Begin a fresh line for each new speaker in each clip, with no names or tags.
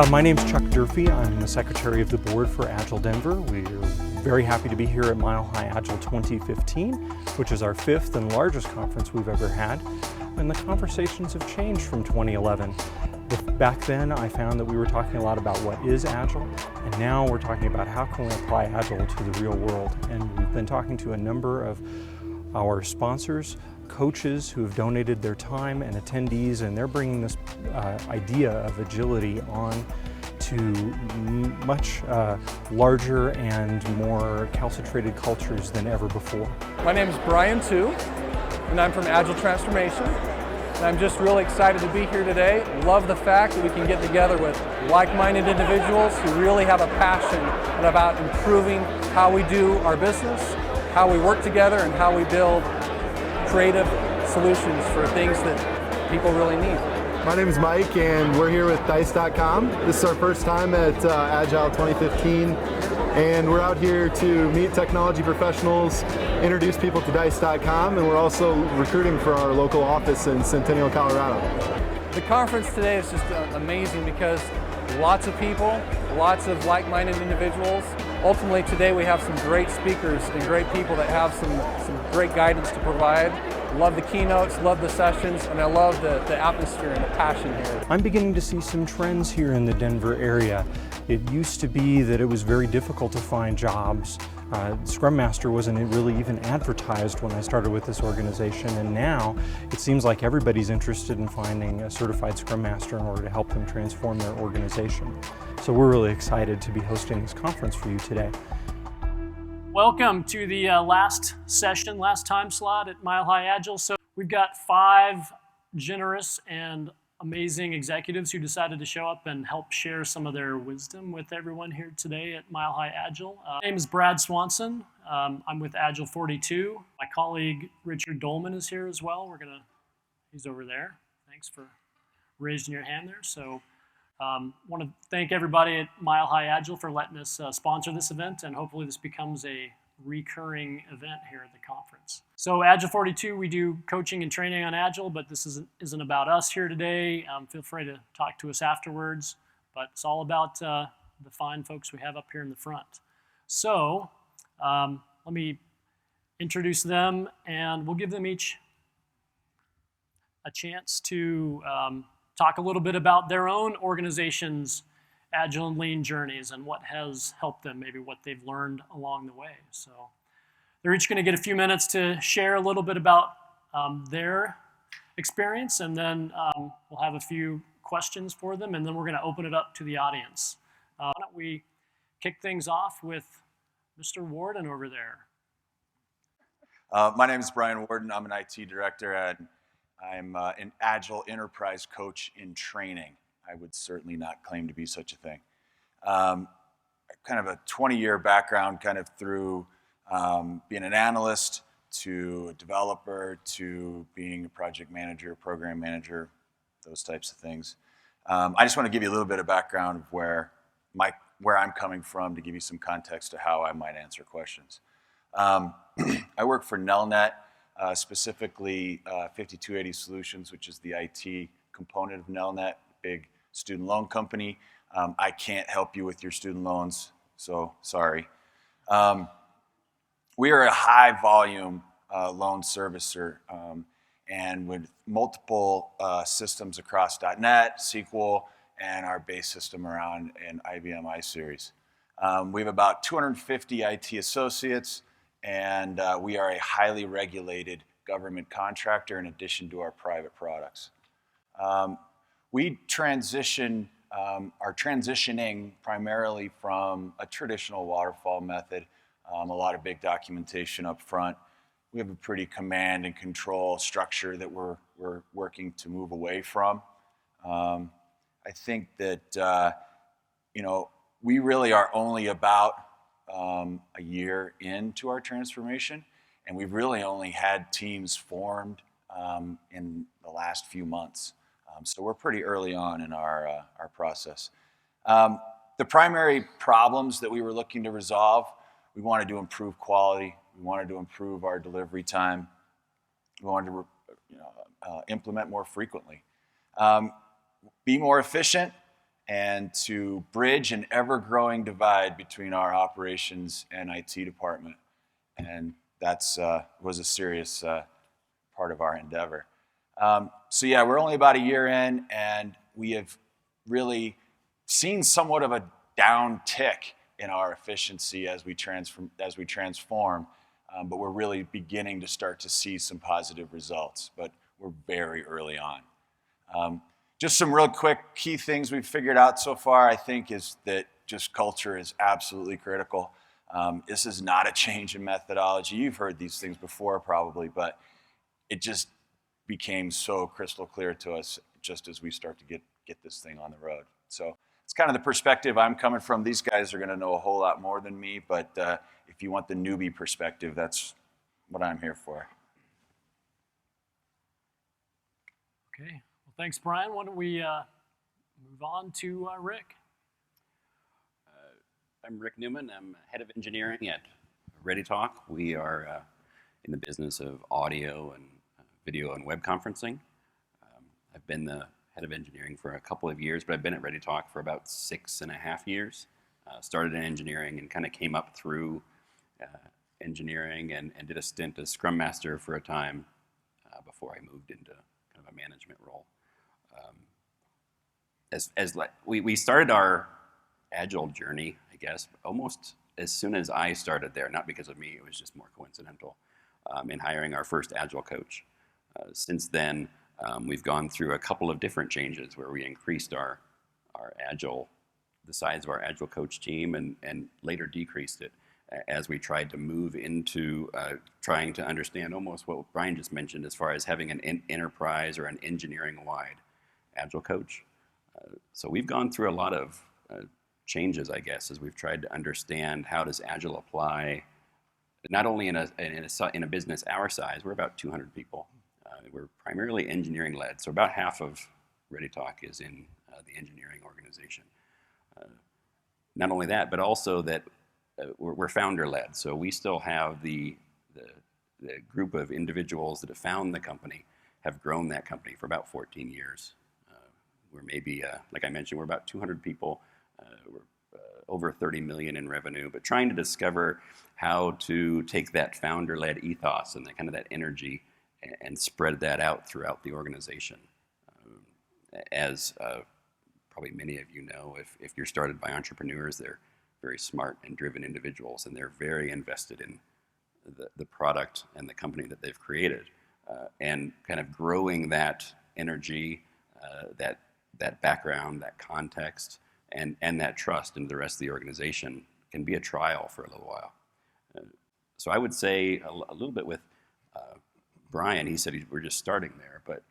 My name's Chuck Durfee. I'm the Secretary of the Board for Agile Denver. We're very happy to be here at Mile High Agile 2015, which is our fifth and largest conference we've ever had. And the conversations have changed from 2011. Back then, I found that we were talking a lot about what is Agile, and now we're talking about how can we apply Agile to the real world. And we've been talking to a number of our sponsors, coaches who have donated their time, and attendees, and they're bringing this idea of agility on to much larger and more calcitrated cultures than ever before.
My name is Brian Tu, and I'm from Agile Transformation. And I'm just really excited to be here today. Love the fact that we can get together with like-minded individuals who really have a passion about improving how we do our business, how we work together, and how we build creative solutions for things that people really need.
My name is Mike, and we're here with Dice.com. This is our first time at Agile 2015, and we're out here to meet technology professionals, introduce people to Dice.com, and we're also recruiting for our local office in Centennial, Colorado.
The conference today is just amazing because lots of people, lots of like-minded individuals. Ultimately today we have some great speakers and great people that have some great guidance to provide. Love the keynotes, love the sessions, and I love the atmosphere and the passion here.
I'm beginning to see some trends here in the Denver area. It used to be that it was very difficult to find jobs. Scrum Master wasn't really even advertised when I started with this organization, and now it seems like everybody's interested in finding a certified Scrum Master in order to help them transform their organization. So we're really excited to be hosting this conference for you today.
Welcome to the last session, last time slot at Mile High Agile. So we've got 5 generous and amazing executives who decided to show up and help share some of their wisdom with everyone here today at Mile High Agile. My name is Brad Swanson. I'm with Agile 42. My colleague Richard Dolman is here as well. He's over there. Thanks for raising your hand there. So want to thank everybody at Mile High Agile for letting us sponsor this event, and hopefully this becomes a recurring event here at the conference. So Agile 42, we do coaching and training on Agile, but this isn't about us here today. Feel free to talk to us afterwards, but it's all about the fine folks we have up here in the front. So let me introduce them, and we'll give them each a chance to talk a little bit about their own organization's Agile and Lean journeys and what has helped them, maybe what they've learned along the way. So they're each going to get a few minutes to share a little bit about their experience, and then we'll have a few questions for them, and then we're going to open it up to the audience. Why don't we kick things off with Mr. Warden over there.
My name is Brian Warden. I'm an IT director, and I'm an Agile enterprise coach in training. I would certainly not claim to be such a thing. Kind of a 20-year background, kind of through being an analyst to a developer to being a project manager, program manager, those types of things. I just want to give you a little bit of background of where I'm coming from to give you some context to how I might answer questions. I work for Nelnet. Specifically 5280 Solutions, which is the IT component of Nelnet, big student loan company. I can't help you with your student loans, so sorry. We are a high volume loan servicer, and with multiple systems across .NET, SQL, and our base system around an IBM iSeries. We have about 250 IT associates, and we are a highly regulated government contractor in addition to our private products. We are transitioning primarily from a traditional waterfall method, a lot of big documentation up front. We have a pretty command and control structure that we're working to move away from. I think that we really are only about a year into our transformation, and we've really only had teams formed in the last few months. So we're pretty early on in our process. The primary problems that we were looking to resolve, we wanted to improve quality, we wanted to improve our delivery time, we wanted to implement more frequently. Be more efficient and to bridge an ever-growing divide between our operations and IT department. And that's was a serious part of our endeavor. So yeah, we're only about a year in, and we have really seen somewhat of a downtick in our efficiency as we transform, but we're really beginning to start to see some positive results, but we're very early on. Just some real quick key things we've figured out so far, I think, is that just culture is absolutely critical. This is not a change in methodology. You've heard these things before probably, but it just became so crystal clear to us just as we start to get this thing on the road. So it's kind of the perspective I'm coming from. These guys are going to know a whole lot more than me, but if you want the newbie perspective, that's what I'm here for.
Okay. Well, thanks, Brian. Why don't we move on to Rick?
I'm Rick Newman. I'm head of engineering at ReadyTalk. We are in the business of audio and video and web conferencing. I've been the head of engineering for a couple of years, but I've been at ReadyTalk for about 6.5 years. Started in engineering and kind of came up through engineering and did a stint as Scrum Master for a time before I moved into kind of a management role. We started our Agile journey, I guess, almost as soon as I started there, not because of me, it was just more coincidental, in hiring our first Agile coach. Since then, we've gone through a couple of different changes where we increased our Agile, the size of our Agile coach team, and later decreased it as we tried to move into trying to understand almost what Brian just mentioned as far as having an enterprise or an engineering-wide Agile coach. So we've gone through a lot of changes, I guess, as we've tried to understand how does Agile apply, not only in a business our size. We're about 200 people. We're primarily engineering-led, so about half of ReadyTalk is in the engineering organization. Not only that, but also that we're founder-led, so we still have the group of individuals that have found the company have grown that company for about 14 years. We're maybe, like I mentioned, we're about 200 people. We're over 30 million in revenue, but trying to discover how to take that founder-led ethos and that kind of that energy and spread that out throughout the organization. As probably many of you know, if you're started by entrepreneurs, they're very smart and driven individuals, and they're very invested in the product and the company that they've created. And kind of growing that energy, that background, that context, and that trust into the rest of the organization can be a trial for a little while. So I would say a little bit with Brian, he said we're just starting there, but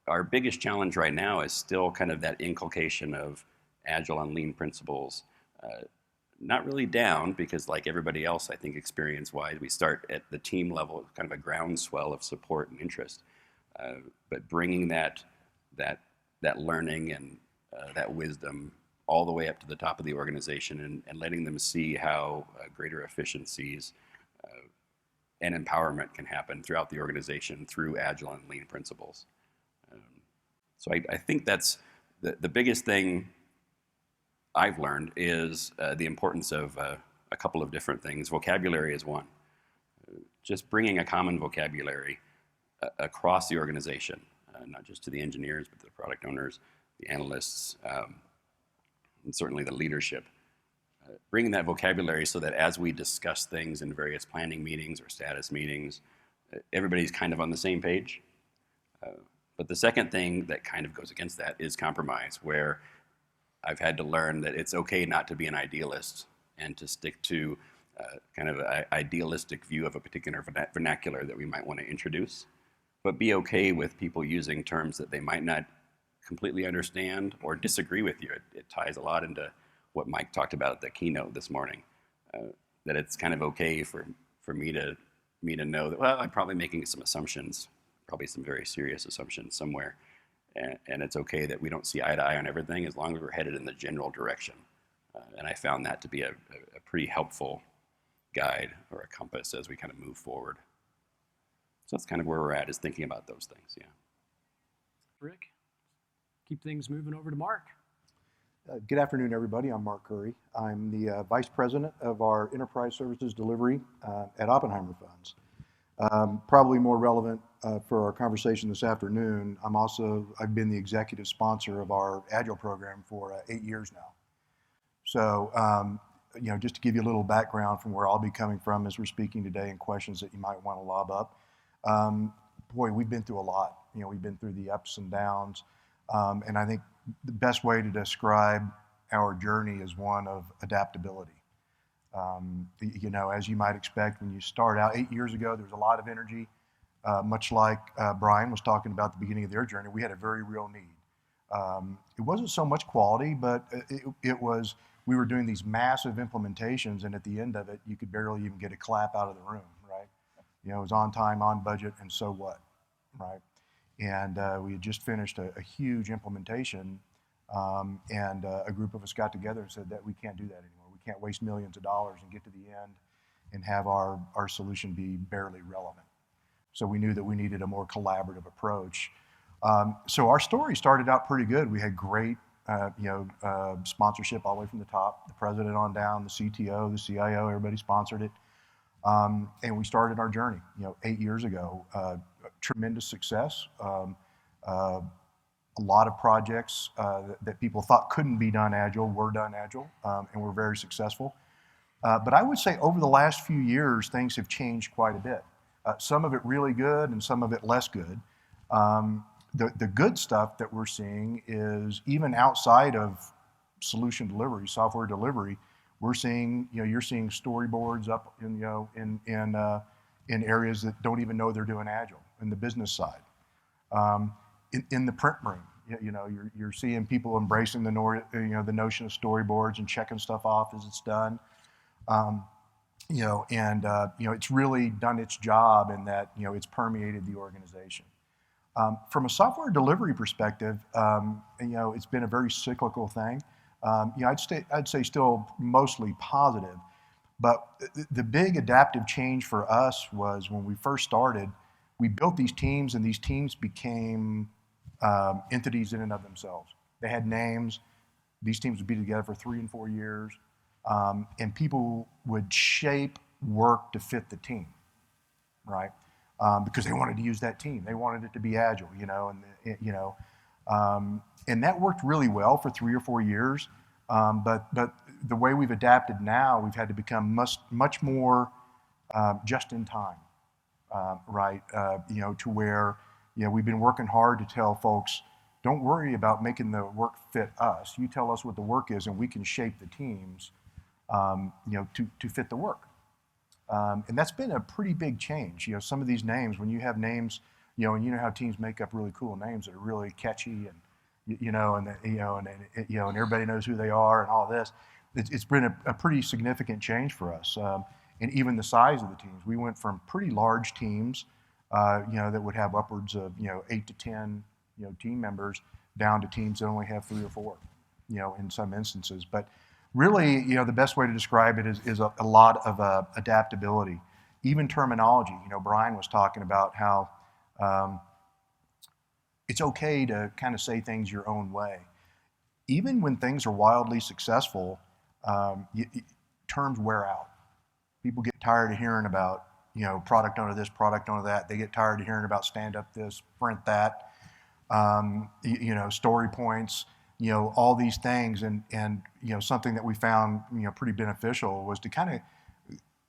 our biggest challenge right now is still kind of that inculcation of Agile and lean principles. Not really down, because like everybody else, I think experience-wise, we start at the team level, kind of a groundswell of support and interest, but bringing that learning and that wisdom all the way up to the top of the organization and letting them see how greater efficiencies and empowerment can happen throughout the organization through Agile and lean principles. So I think that's the biggest thing I've learned is the importance of a couple of different things. Vocabulary is one. Just bringing a common vocabulary across the organization, not just to the engineers, but to the product owners, the analysts, and certainly the leadership. Bringing that vocabulary so that as we discuss things in various planning meetings or status meetings, everybody's kind of on the same page. But the second thing that kind of goes against that is compromise, where I've had to learn that it's okay not to be an idealist and to stick to kind of an idealistic view of a particular vernacular that we might want to introduce, but be okay with people using terms that they might not completely understand or disagree with you. It ties a lot into what Mike talked about at the keynote this morning, that it's kind of okay for me to know that, well, I'm probably making some assumptions, probably some very serious assumptions somewhere, and it's okay that we don't see eye to eye on everything as long as we're headed in the general direction. And I found that to be a pretty helpful guide or a compass as we kind of move forward. So that's kind of where we're at, is thinking about those things, yeah.
Rick, keep things moving over to Mark.
Good afternoon, everybody. I'm Mark Curry. I'm the Vice President of our Enterprise Services Delivery at Oppenheimer Funds. Probably more relevant for our conversation this afternoon, I've been the executive sponsor of our Agile program for 8 years now. So, just to give you a little background from where I'll be coming from as we're speaking today and questions that you might want to lob up. We've been through a lot. We've been through the ups and downs. And I think the best way to describe our journey is one of adaptability. As you might expect, when you start out 8 years ago, there was a lot of energy. Much like Brian was talking about at the beginning of their journey, we had a very real need. It wasn't so much quality, but it was, we were doing these massive implementations, and at the end of it, you could barely even get a clap out of the room, right? It was on time, on budget, and so what, right? And we had just finished a huge implementation, and a group of us got together and said that we can't do that anymore. We can't waste millions of dollars and get to the end and have our solution be barely relevant. So we knew that we needed a more collaborative approach. So our story started out pretty good. We had great sponsorship all the way from the top, the president on down, the CTO, the CIO, everybody sponsored it. And we started our journey, 8 years ago. Tremendous success. A lot of projects that people thought couldn't be done Agile were done Agile, and were very successful. But I would say over the last few years, things have changed quite a bit. Some of it really good and some of it less good. The good stuff that we're seeing is even outside of solution delivery, software delivery, we're seeing, you're seeing storyboards up in areas that don't even know they're doing Agile in the business side. In the print room, you're seeing people embracing the notion of storyboards and checking stuff off as it's done. It's really done its job in that, it's permeated the organization. From a software delivery perspective, it's been a very cyclical thing. I'd say still mostly positive, but the big adaptive change for us was when we first started, we built these teams, and these teams became entities in and of themselves. They had names. These teams would be together for 3 and 4 years, and people would shape work to fit the team, right? Because they wanted to use that team. They wanted it to be Agile, and that worked really well for 3 or 4 years. But the way we've adapted now, we've had to become much more just in time, right? To where, we've been working hard to tell folks, don't worry about making the work fit us. You tell us what the work is, and we can shape the teams, to fit the work. And that's been a pretty big change. Some of these names, when you have names, and you know how teams make up really cool names that are really catchy, and and everybody knows who they are and all this. It's been a pretty significant change for us, and even the size of the teams. We went from pretty large teams, that would have upwards of 8 to 10 team members, down to teams that only have 3 or 4, in some instances. But really, the best way to describe it is a lot of adaptability, even terminology. Brian was talking about how it's okay to kind of say things your own way. Even when things are wildly successful, terms wear out. People get tired of hearing about, product owner this, product owner that. They get tired of hearing about stand up this, sprint that, story points, all these things. And something that we found, pretty beneficial was to kind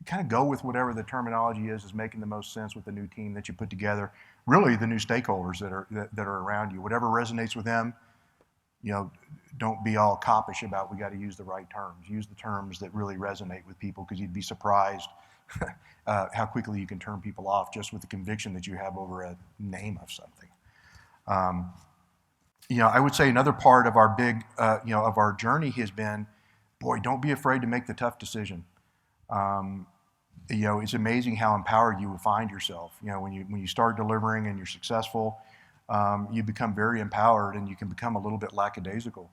of go with whatever the terminology is making the most sense with the new team that you put together. Really, the new stakeholders that are around you, whatever resonates with them, don't be all coppish about we got to use the right terms. Use the terms that really resonate with people, because you'd be surprised how quickly you can turn people off just with the conviction that you have over a name of something. I would say another part of our big, of our journey has been, don't be afraid to make the tough decision. It's amazing how empowered you will find yourself. When you start delivering and you're successful, you become very empowered, and you can become a little bit lackadaisical.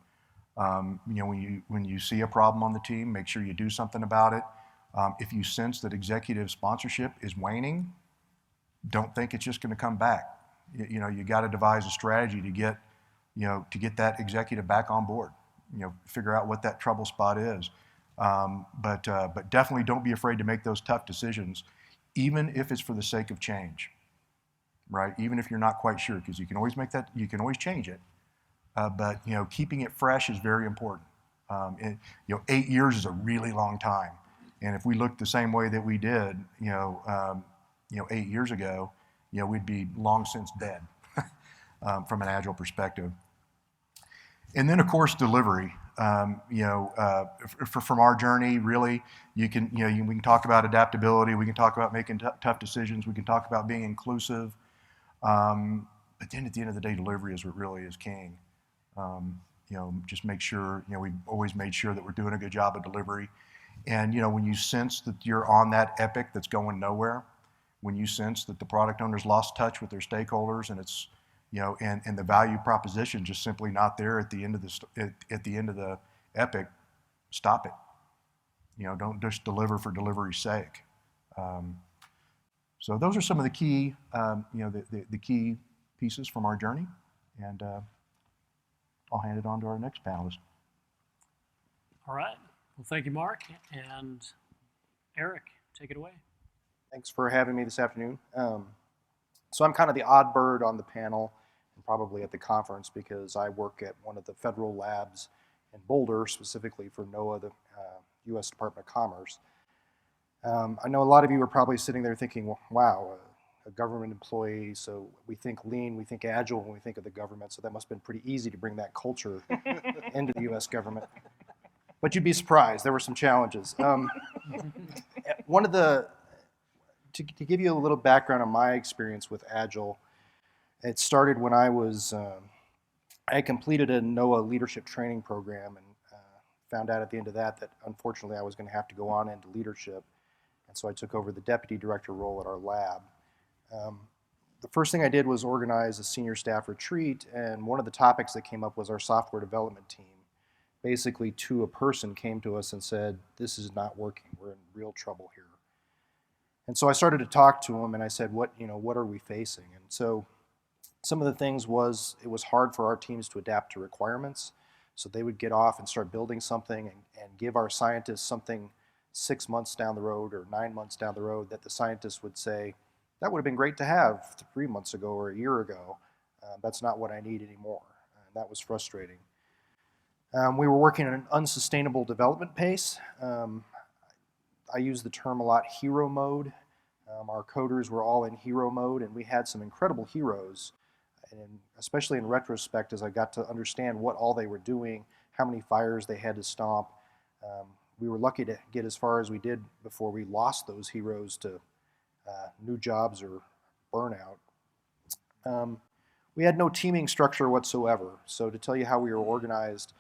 When you see a problem on the team, make sure you do something about it. If you sense that executive sponsorship is waning, don't think it's just going to come back. You got to devise a strategy to get that executive back on board. figure out what that trouble spot is. But definitely don't be afraid to make those tough decisions, even if it's for the sake of change, right? Even if you're not quite sure, because you can always change it. But keeping it fresh is very important. 8 years is a really long time, and if we looked the same way that we did, 8 years ago, we'd be long since dead from an Agile perspective. And then, of course, delivery. From our journey, really, we can talk about adaptability, we can talk about making tough decisions, we can talk about being inclusive. But then, at the end of the day, delivery is what really is king. Just make sure, we've always made sure that we're doing a good job of delivery. And, when you sense that you're on that epic that's going nowhere, when you sense that the product owner's lost touch with their stakeholders and it's, and the value proposition just simply not there at the end of the epic, stop it. Don't just deliver for delivery's sake. So those are some of the key, the key pieces from our journey. And I'll hand it on to our next panelist.
All right. Well, thank you, Mark. And Eric, take it away.
Thanks for having me this afternoon. So I'm kind of the odd bird on the panel and probably at the conference because I work at one of the federal labs in Boulder, specifically for NOAA, the U.S. Department of Commerce. I know a lot of you are probably sitting there thinking, well, wow, a government employee, so we think lean, we think agile when we think of the government, so that must have been pretty easy to bring that culture into the U.S. government. But you'd be surprised, there were some challenges. To give you a little background on my experience with Agile, it started when I completed a NOAA leadership training program and found out at the end of that unfortunately I was going to have to go on into leadership. And so I took over the deputy director role at our lab. The first thing I did was organize a senior staff retreat, and one of the topics that came up was our software development team. Basically, a person came to us and said, this is not working, we're in real trouble here. And so I started to talk to them and I said, what are we facing? And so some of the things was, it was hard for our teams to adapt to requirements. So they would get off and start building something and give our scientists something 6 months down the road or 9 months down the road that the scientists would say, that would have been great to have 3 months ago or a year ago. That's not what I need anymore. And that was frustrating. We were working at an unsustainable development pace. I use the term a lot, hero mode. Our coders were all in hero mode, and we had some incredible heroes. And especially in retrospect, as I got to understand what all they were doing, how many fires they had to stomp, we were lucky to get as far as we did before we lost those heroes to new jobs or burnout. We had no teaming structure whatsoever. So to tell you how we were organized,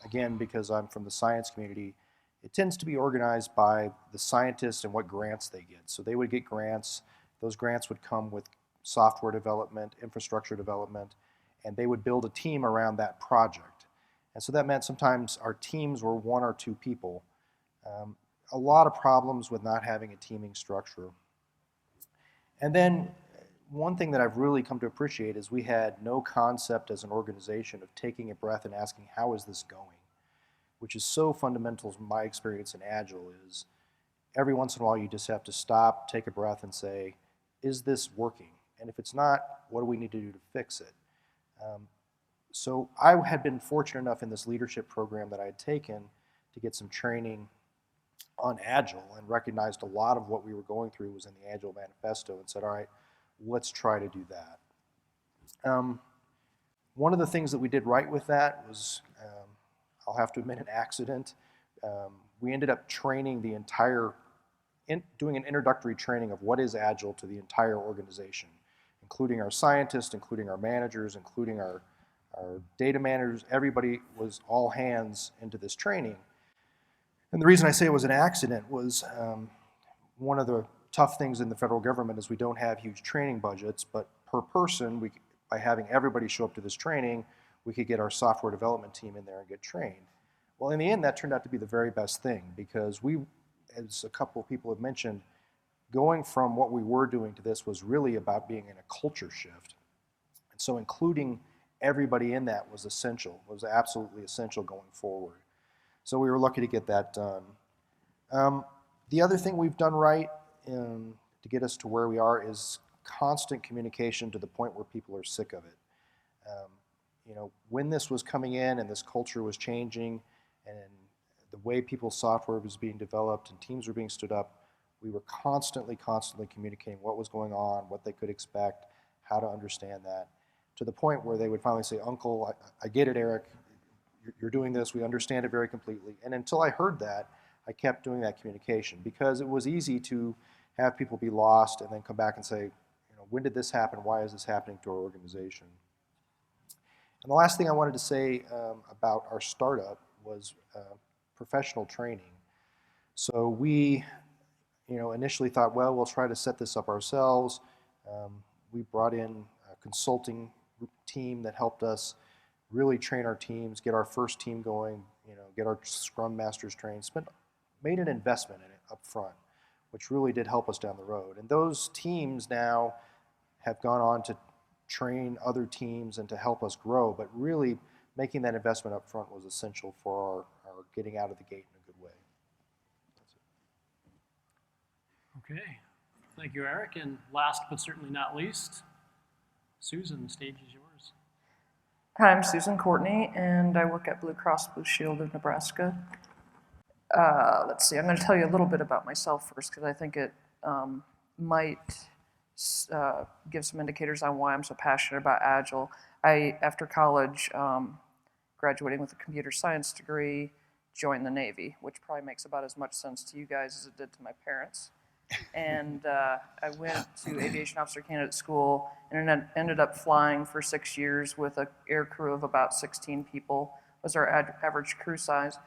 again, because I'm from the science community, it tends to be organized by the scientists and what grants they get. So they would get grants. Those grants would come with software development, infrastructure development, and they would build a team around that project. And so that meant sometimes our teams were 1 or 2 people. A lot of problems with not having a teaming structure. And then one thing that I've really come to appreciate is we had no concept as an organization of taking a breath and asking, how is this going? Which is so fundamental to my experience in Agile is every once in a while you just have to stop, take a breath and say, is this working? And if it's not, what do we need to do to fix it? So I had been fortunate enough in this leadership program that I had taken to get some training on Agile and recognized a lot of what we were going through was in the Agile Manifesto and said, all right, let's try to do that. One of the things that we did right with that was, I'll have to admit, an accident. We ended up training the entire, doing an introductory training of what is Agile to the entire organization, including our scientists, including our managers, including our data managers. Everybody was all hands into this training. And the reason I say it was an accident was one of the tough things in the federal government is we don't have huge training budgets, but per person, by having everybody show up to this training, we could get our software development team in there and get trained. Well, in the end, that turned out to be the very best thing because we, as a couple of people have mentioned, going from what we were doing to this was really about being in a culture shift. And so including everybody in that was essential, was absolutely essential going forward. So we were lucky to get that done. The other thing we've done right to get us to where we are is constant communication to the point where people are sick of it. When this was coming in and this culture was changing and the way people's software was being developed and teams were being stood up, we were constantly communicating what was going on, what they could expect, how to understand that, to the point where they would finally say, "Uncle, I get it, Eric. You're doing this. We understand it very completely." And until I heard that, I kept doing that communication because it was easy to have people be lost and then come back and say, when did this happen? Why is this happening to our organization? And the last thing I wanted to say about our startup was professional training. So we initially thought, well, we'll try to set this up ourselves. We brought in a consulting team that helped us really train our teams, get our first team going, get our Scrum Masters trained, made an investment in it up front, which really did help us down the road. And those teams now have gone on to train other teams and to help us grow, but really making that investment up front was essential for our getting out of the gate in a good way.
Okay, thank you, Eric. And last but certainly not least, Susan, the stage is yours.
Hi, I'm Susan Courtney, and I work at Blue Cross Blue Shield of Nebraska. Let's see, I'm going to tell you a little bit about myself first because I think it might give some indicators on why I'm so passionate about Agile. After college, graduating with a computer science degree, joined the Navy, which probably makes about as much sense to you guys as it did to my parents. And I went to aviation officer candidate school and ended up flying for 6 years with an air crew of about 16 people, was our average crew size.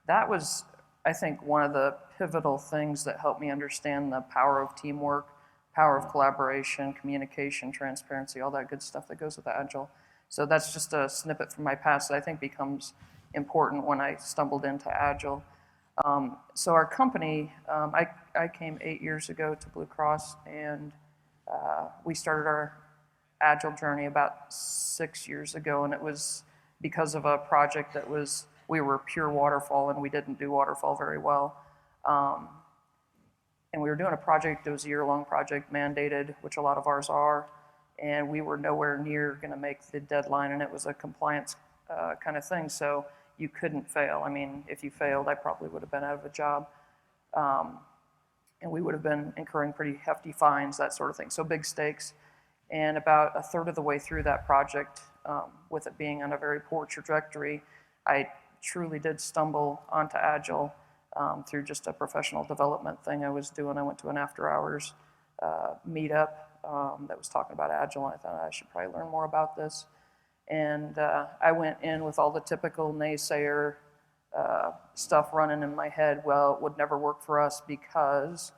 That was, I think, one of the pivotal things that helped me understand the power of teamwork, power of collaboration, communication, transparency, all that good stuff that goes with Agile. So that's just a snippet from my past that I think becomes important when I stumbled into Agile. So our company, I came 8 years ago to Blue Cross, and we started our Agile journey about 6 years ago, and it was because of a project that we were pure waterfall, and we didn't do waterfall very well. And we were doing a project, it was a year-long project, mandated, which a lot of ours are, and we were nowhere near going to make the deadline, and it was a compliance kind of thing, so you couldn't fail. I mean, if you failed, I probably would have been out of a job, and we would have been incurring pretty hefty fines, that sort of thing, so big stakes. And about a third of the way through that project, with it being on a very poor trajectory, I truly did stumble onto Agile through just a professional development thing I was doing. I went to an after-hours meetup that was talking about Agile, and I thought I should probably learn more about this. And I went in with all the typical naysayer stuff running in my head. Well, it would never work for us because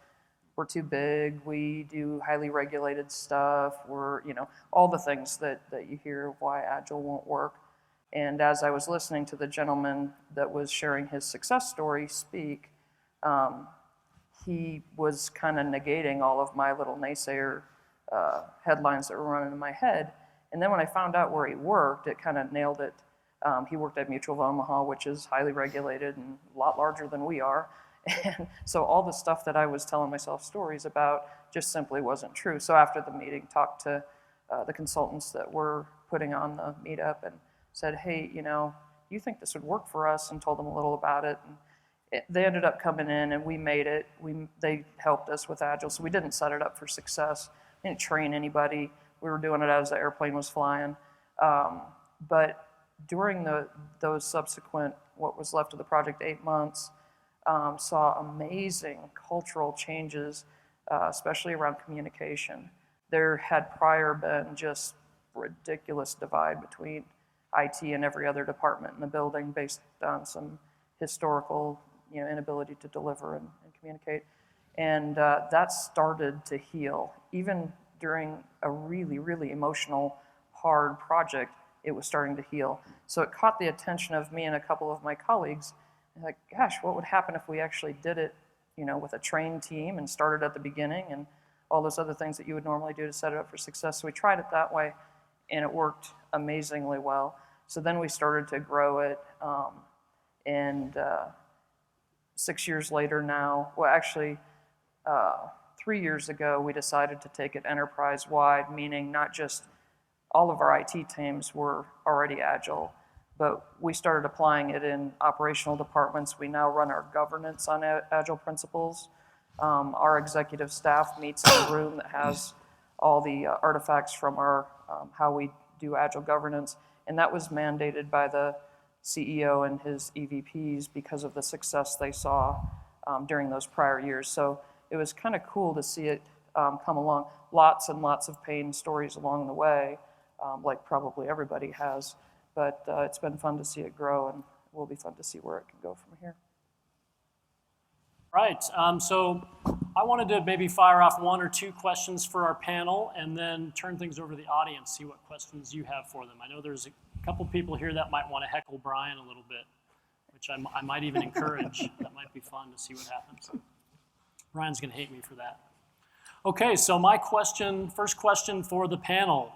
we're too big, we do highly regulated stuff, we're, all the things that you hear why Agile won't work. And as I was listening to the gentleman that was sharing his success story speak, he was kind of negating all of my little naysayer headlines that were running in my head. And then when I found out where he worked, it kind of nailed it. He worked at Mutual of Omaha, which is highly regulated and a lot larger than we are. And so all the stuff that I was telling myself stories about just simply wasn't true. So after the meeting, talked to the consultants that were putting on the meetup and said, hey, you think this would work for us? And told them a little about it. And they ended up coming in and we made it. They helped us with Agile. So we didn't set it up for success. Didn't train anybody. We were doing it as the airplane was flying. But during those subsequent, what was left of the project, 8 months, saw amazing cultural changes, especially around communication. There had prior been just ridiculous divide between IT and every other department in the building based on some historical inability to deliver and communicate. And that started to heal. Even during a really, really emotional, hard project, it was starting to heal. So it caught the attention of me and a couple of my colleagues. Like, gosh, what would happen if we actually did it, with a trained team and started at the beginning and all those other things that you would normally do to set it up for success. So we tried it that way, and it worked amazingly well. So then we started to grow it, and 6 years later now, well actually 3 years ago, we decided to take it enterprise-wide, meaning not just all of our IT teams were already Agile, but we started applying it in operational departments. We now run our governance on Agile principles. Our executive staff meets in a room that has all the artifacts from our how we do Agile governance, and that was mandated by the CEO and his EVPs because of the success they saw during those prior years. So it was kind of cool to see it come along. Lots and lots of pain stories along the way, like probably everybody has, but it's been fun to see it grow, and it will be fun to see where it can go from here.
Right, so I wanted to maybe fire off one or two questions for our panel and then turn things over to the audience, see what questions you have for them. I know there's a couple people here that might want to heckle Brian a little bit, which I might even encourage. That might be fun to see what happens. Brian's going to hate me for that. Okay, so my question, first question for the panel.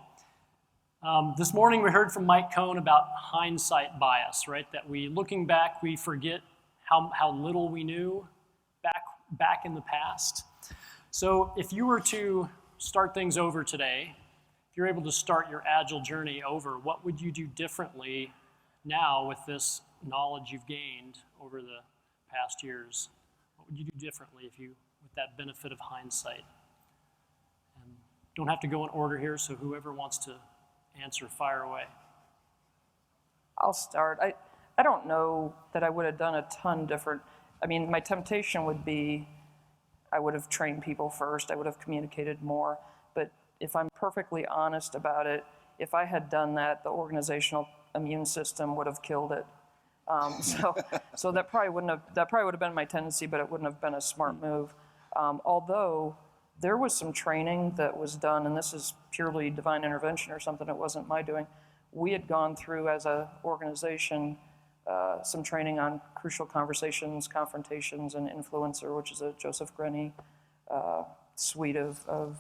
This morning we heard from Mike Cohn about hindsight bias, right? That looking back, we forget how little we knew back in the past. So if you were to start things over today, if you're able to start your Agile journey over, what would you do differently now with this knowledge you've gained over the past years? What would you do differently with that benefit of hindsight? And don't have to go in order here, so whoever wants to answer, fire away.
I'll start. I don't know that I would have done a ton different. I mean, my temptation would be I would have trained people first. I would have communicated more. But if I'm perfectly honest about it, if I had done that, the organizational immune system would have killed it. So that probably would have been my tendency, but it wouldn't have been a smart move. Although there was some training that was done, and this is purely divine intervention or something. It wasn't my doing. We had gone through as an organization some training on crucial conversations, confrontations, and influencer, which is a Joseph Grenny suite of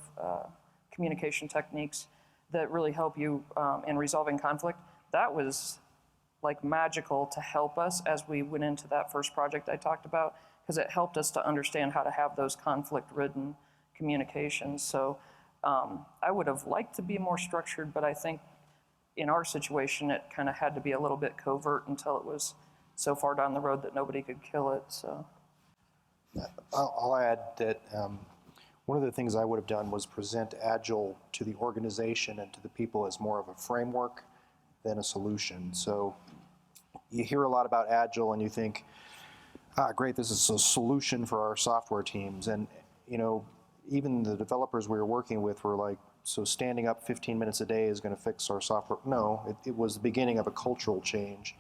communication techniques that really help you in resolving conflict. That was like magical to help us as we went into that first project I talked about, because it helped us to understand how to have those conflict-ridden communications. So I would have liked to be more structured, but I think in our situation, it kind of had to be a little bit covert until it was so far down the road that nobody could kill it. So
I'll add that one of the things I would have done was present Agile to the organization and to the people as more of a framework than a solution. So you hear a lot about Agile and you think, great, this is a solution for our software teams. And even the developers we were working with were like, so standing up 15 minutes a day is going to fix our software. No, it was the beginning of a cultural change.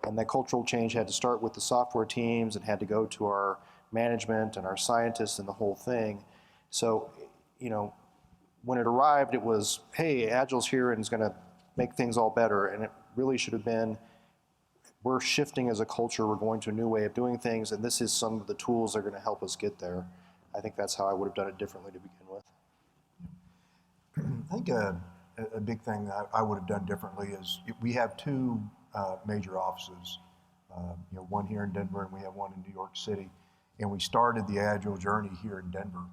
And that cultural change had to start with the software teams and had to go to our management and our scientists and the whole thing. So, when it arrived, it was, hey, Agile's here and it's going to make things all better. And it really should have been, we're shifting as a culture, we're going to a new way of doing things, and this is some of the tools that are going to help us get there. I think that's how I would have done it differently to begin with.
I think a big thing that I would have done differently is we have two major offices, one here in Denver and we have one in New York City. And we started the Agile journey here in Denver,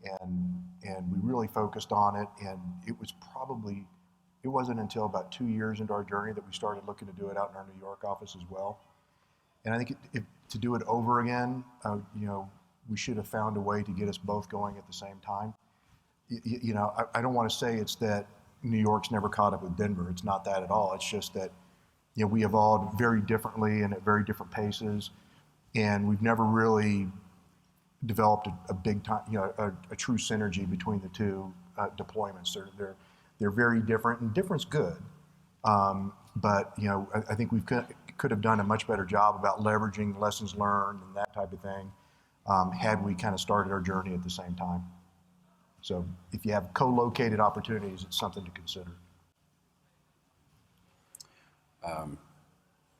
and we really focused on it. And it wasn't until about 2 years into our journey that we started looking to do it out in our New York office as well. And I think to do it over again, we should have found a way to get us both going at the same time. I don't want to say it's that New York's never caught up with Denver. It's not that at all. It's just that, we evolved very differently and at very different paces, and we've never really developed a big time, a true synergy between the two deployments. They're very different, and different's good. But I think we could have done a much better job about leveraging lessons learned and that type of thing had we kind of started our journey at the same time. So if you have co-located opportunities, it's something to consider.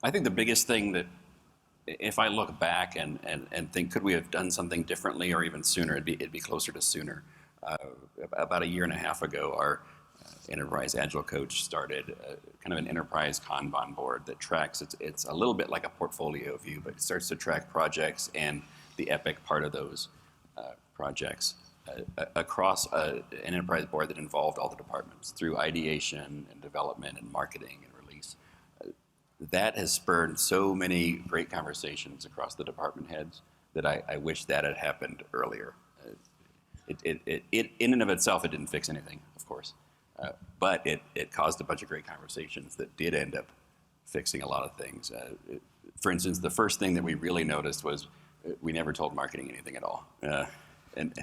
I think the biggest thing that, if I look back and think, could we have done something differently or even sooner, it'd be closer to sooner. About a year and a half ago, Enterprise Agile Coach started kind of an enterprise Kanban board that tracks, it's a little bit like a portfolio view, but it starts to track projects and the epic part of those projects across an enterprise board that involved all the departments through ideation and development and marketing and release. That has spurred so many great conversations across the department heads that I wish that had happened earlier. It in and of itself, it didn't fix anything, of course, but it caused a bunch of great conversations that did end up fixing a lot of things. For instance, the first thing that we really noticed was we never told marketing anything at all. And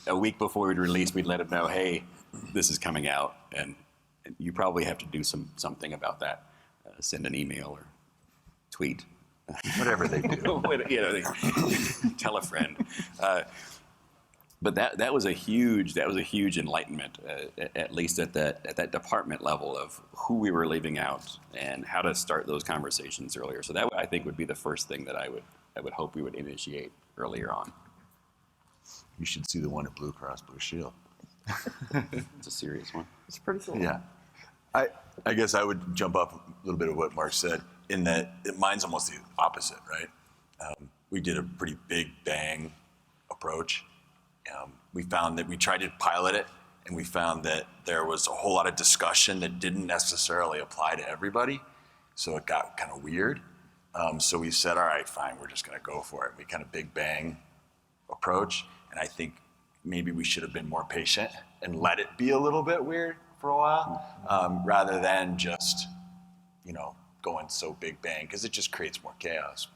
a week before we'd release, we'd let them know, hey, this is coming out, and you probably have to do something about that. Send an email or tweet.
Whatever they do.
Tell a friend. But that was a huge enlightenment, at least at that department level of who we were leaving out and how to start those conversations earlier. So that I think would be the first thing that I would hope we would initiate earlier on.
You should see the one at Blue Cross Blue Shield.
It's a serious one.
It's pretty cool.
Yeah. I guess I would jump up a little bit of what Mark said in that mine's almost the opposite, right? We did a pretty big bang approach. We found that we tried to pilot it, and we found that there was a whole lot of discussion that didn't necessarily apply to everybody. So it got kind of weird. So we said, all right, fine, we're just gonna go for it. We kind of big bang approach. And I think maybe we should have been more patient and let it be a little bit weird for a while, rather than just, going so big bang, because it just creates more chaos.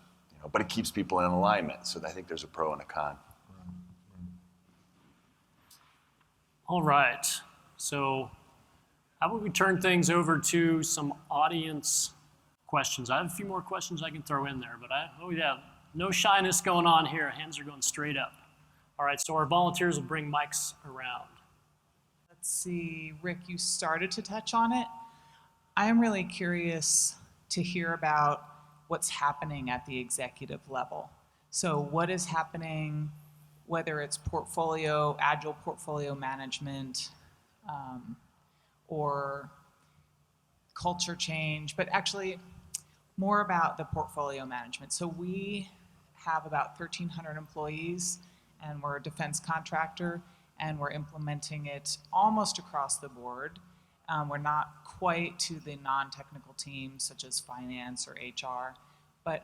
But it keeps people in alignment. So I think there's a pro and a con.
All right. So how about we turn things over to some audience questions? I have a few more questions I can throw in there, but no shyness going on here. Hands are going straight up. All right, so our volunteers will bring mics around.
Let's see, Rick, you started to touch on it. I am really curious to hear about what's happening at the executive level. So what is happening, whether it's agile portfolio management, or culture change, but actually more about the portfolio management. So we have about 1,300 employees, and we're a defense contractor, and we're implementing it almost across the board. We're not quite to the non-technical teams such as finance or HR, but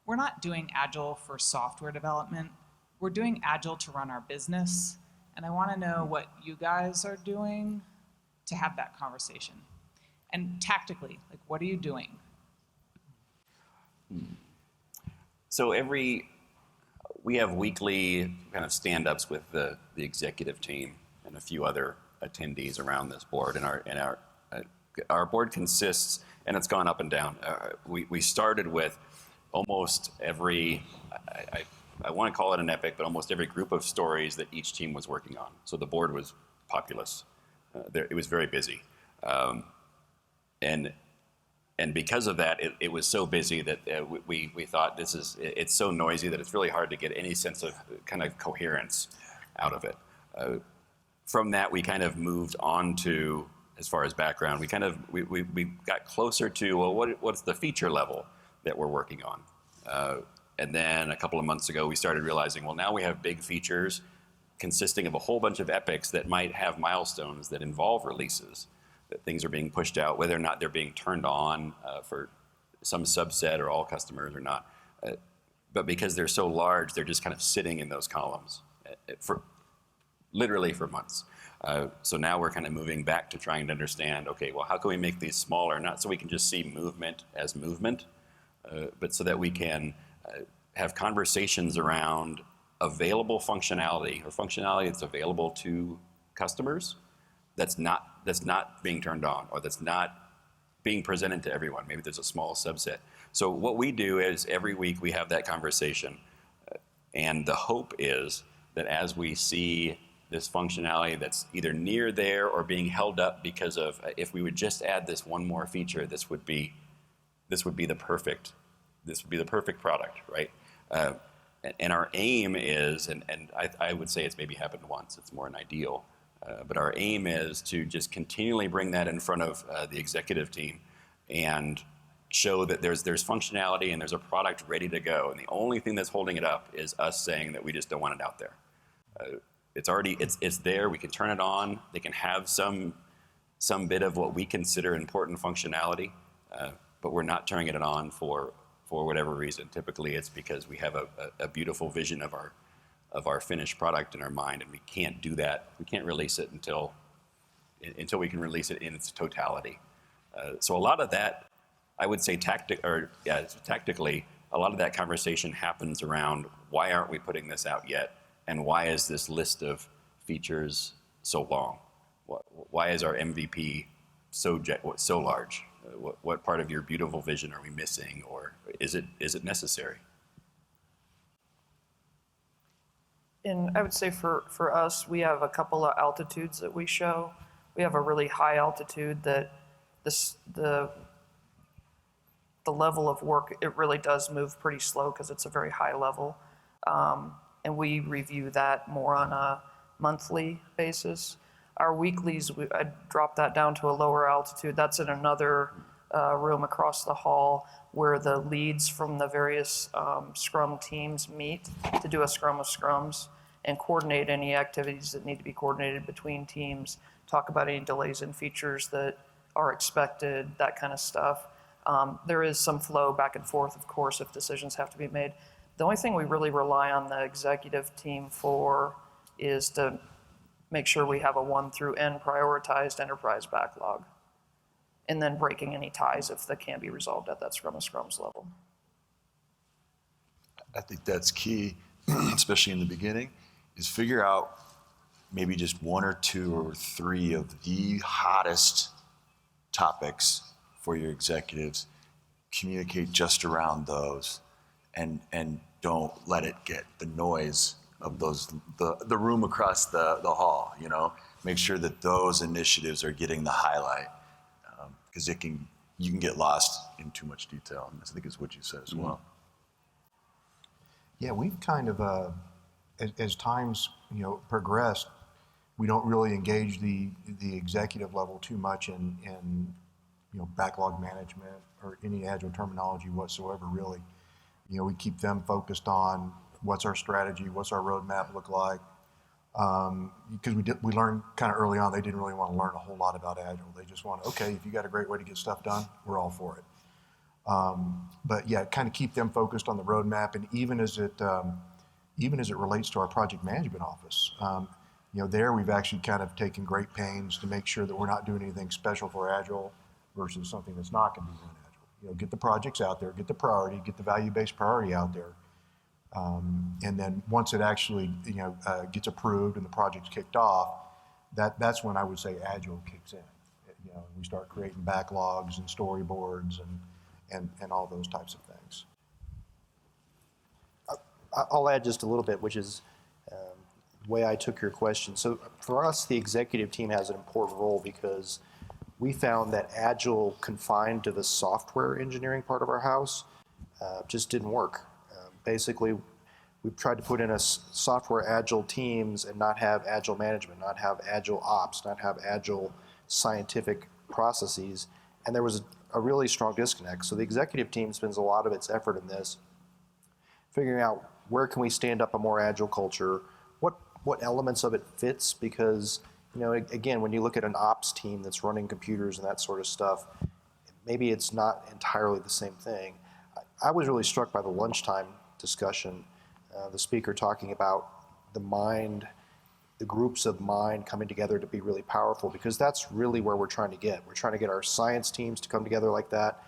we're not doing Agile for software development. We're doing Agile to run our business, and I want to know what you guys are doing to have that conversation. And tactically, what are you doing?
So we have weekly kind of stand-ups with the executive team and a few other attendees around this board. And our board consists, and it's gone up and down. We started with almost every, I want to call it an epic, but almost every group of stories that each team was working on. So the board was populous. It was very busy. And because of that, it was so busy that we thought it's so noisy that it's really hard to get any sense of kind of coherence out of it. From that, we kind of moved on to, as far as background, we got closer to, well, what's the feature level that we're working on? And then a couple of months ago, we started realizing, well, now we have big features consisting of a whole bunch of epics that might have milestones that involve releases, that things are being pushed out, whether or not they're being turned on for some subset or all customers or not. But because they're so large, they're just kind of sitting in those columns literally for months. So now we're kind of moving back to trying to understand, okay, well, how can we make these smaller, not so we can just see movement as movement, but so that we can have conversations around available functionality or functionality that's available to customers that's not being turned on or that's not being presented to everyone. Maybe there's a small subset. So what we do is every week we have that conversation, and the hope is that as we see this functionality that's either near there or being held up because of if we would just add this one more feature, this would be the perfect product, right? And our aim is, and I would say it's maybe happened once, it's more an ideal, But our aim is to just continually bring that in front of the executive team and show that there's functionality and there's a product ready to go. And the only thing that's holding it up is us saying that we just don't want it out there. It's there. We can turn it on. They can have some bit of what we consider important functionality, but we're not turning it on for whatever reason. Typically, it's because we have a beautiful vision of our finished product in our mind, and we can't do that. We can't release it until we can release it in its totality. So a lot of that, I would say tactically, a lot of that conversation happens around why aren't we putting this out yet, and why is this list of features so long? Why is our MVP so large? What part of your beautiful vision are we missing, or is it necessary?
And I would say for us, we have a couple of altitudes that we show. We have a really high altitude that the level of work, it really does move pretty slow because it's a very high level. And we review that more on a monthly basis. Our weeklies, I dropped that down to a lower altitude. That's in another room across the hall where the leads from the various Scrum teams meet to do a Scrum of Scrums and coordinate any activities that need to be coordinated between teams, talk about any delays in features that are expected, that kind of stuff. There is some flow back and forth, of course, if decisions have to be made. The only thing we really rely on the executive team for is to make sure we have a 1 through N prioritized enterprise backlog, and then breaking any ties if that can be resolved at that Scrum of Scrums level.
I think that's key, especially in the beginning, is figure out maybe just 1 or 2 or 3 of the hottest topics for your executives, communicate just around those, and don't let it get the noise of those, the room across the hall, you know? Make sure that those initiatives are getting the highlight, because you can get lost in too much detail, and I think is what you said as well.
Yeah, we've kind of, as times progressed, we don't really engage the executive level too much in backlog management or any agile terminology whatsoever, really. We keep them focused on what's our strategy, what's our roadmap look like, because we learned kind of early on they didn't really want to learn a whole lot about agile. They just want, okay, if you got a great way to get stuff done, we're all for it. But yeah, kind of keep them focused on the roadmap, and even as it relates to our project management office, there we've actually kind of taken great pains to make sure that we're not doing anything special for agile versus something that's not going to be run agile. Get the projects out there, get the priority, get the value-based priority out there, and then once it actually gets approved and the project's kicked off, that's when I would say agile kicks in. We start creating backlogs and storyboards and all those types of things.
I'll add just a little bit, which is the way I took your question. So for us, the executive team has an important role because we found that agile confined to the software engineering part of our house just didn't work. Basically, we've tried to put in a software agile teams and not have agile management, not have agile ops, not have agile scientific processes, and there was a really strong disconnect. So the executive team spends a lot of its effort in this, figuring out where can we stand up a more agile culture, what elements of it fits, because again, when you look at an ops team that's running computers and that sort of stuff, maybe it's not entirely the same thing. I was really struck by the lunchtime discussion, the speaker talking about the groups of mind coming together to be really powerful, because that's really where we're trying to get. We're trying to get our science teams to come together like that,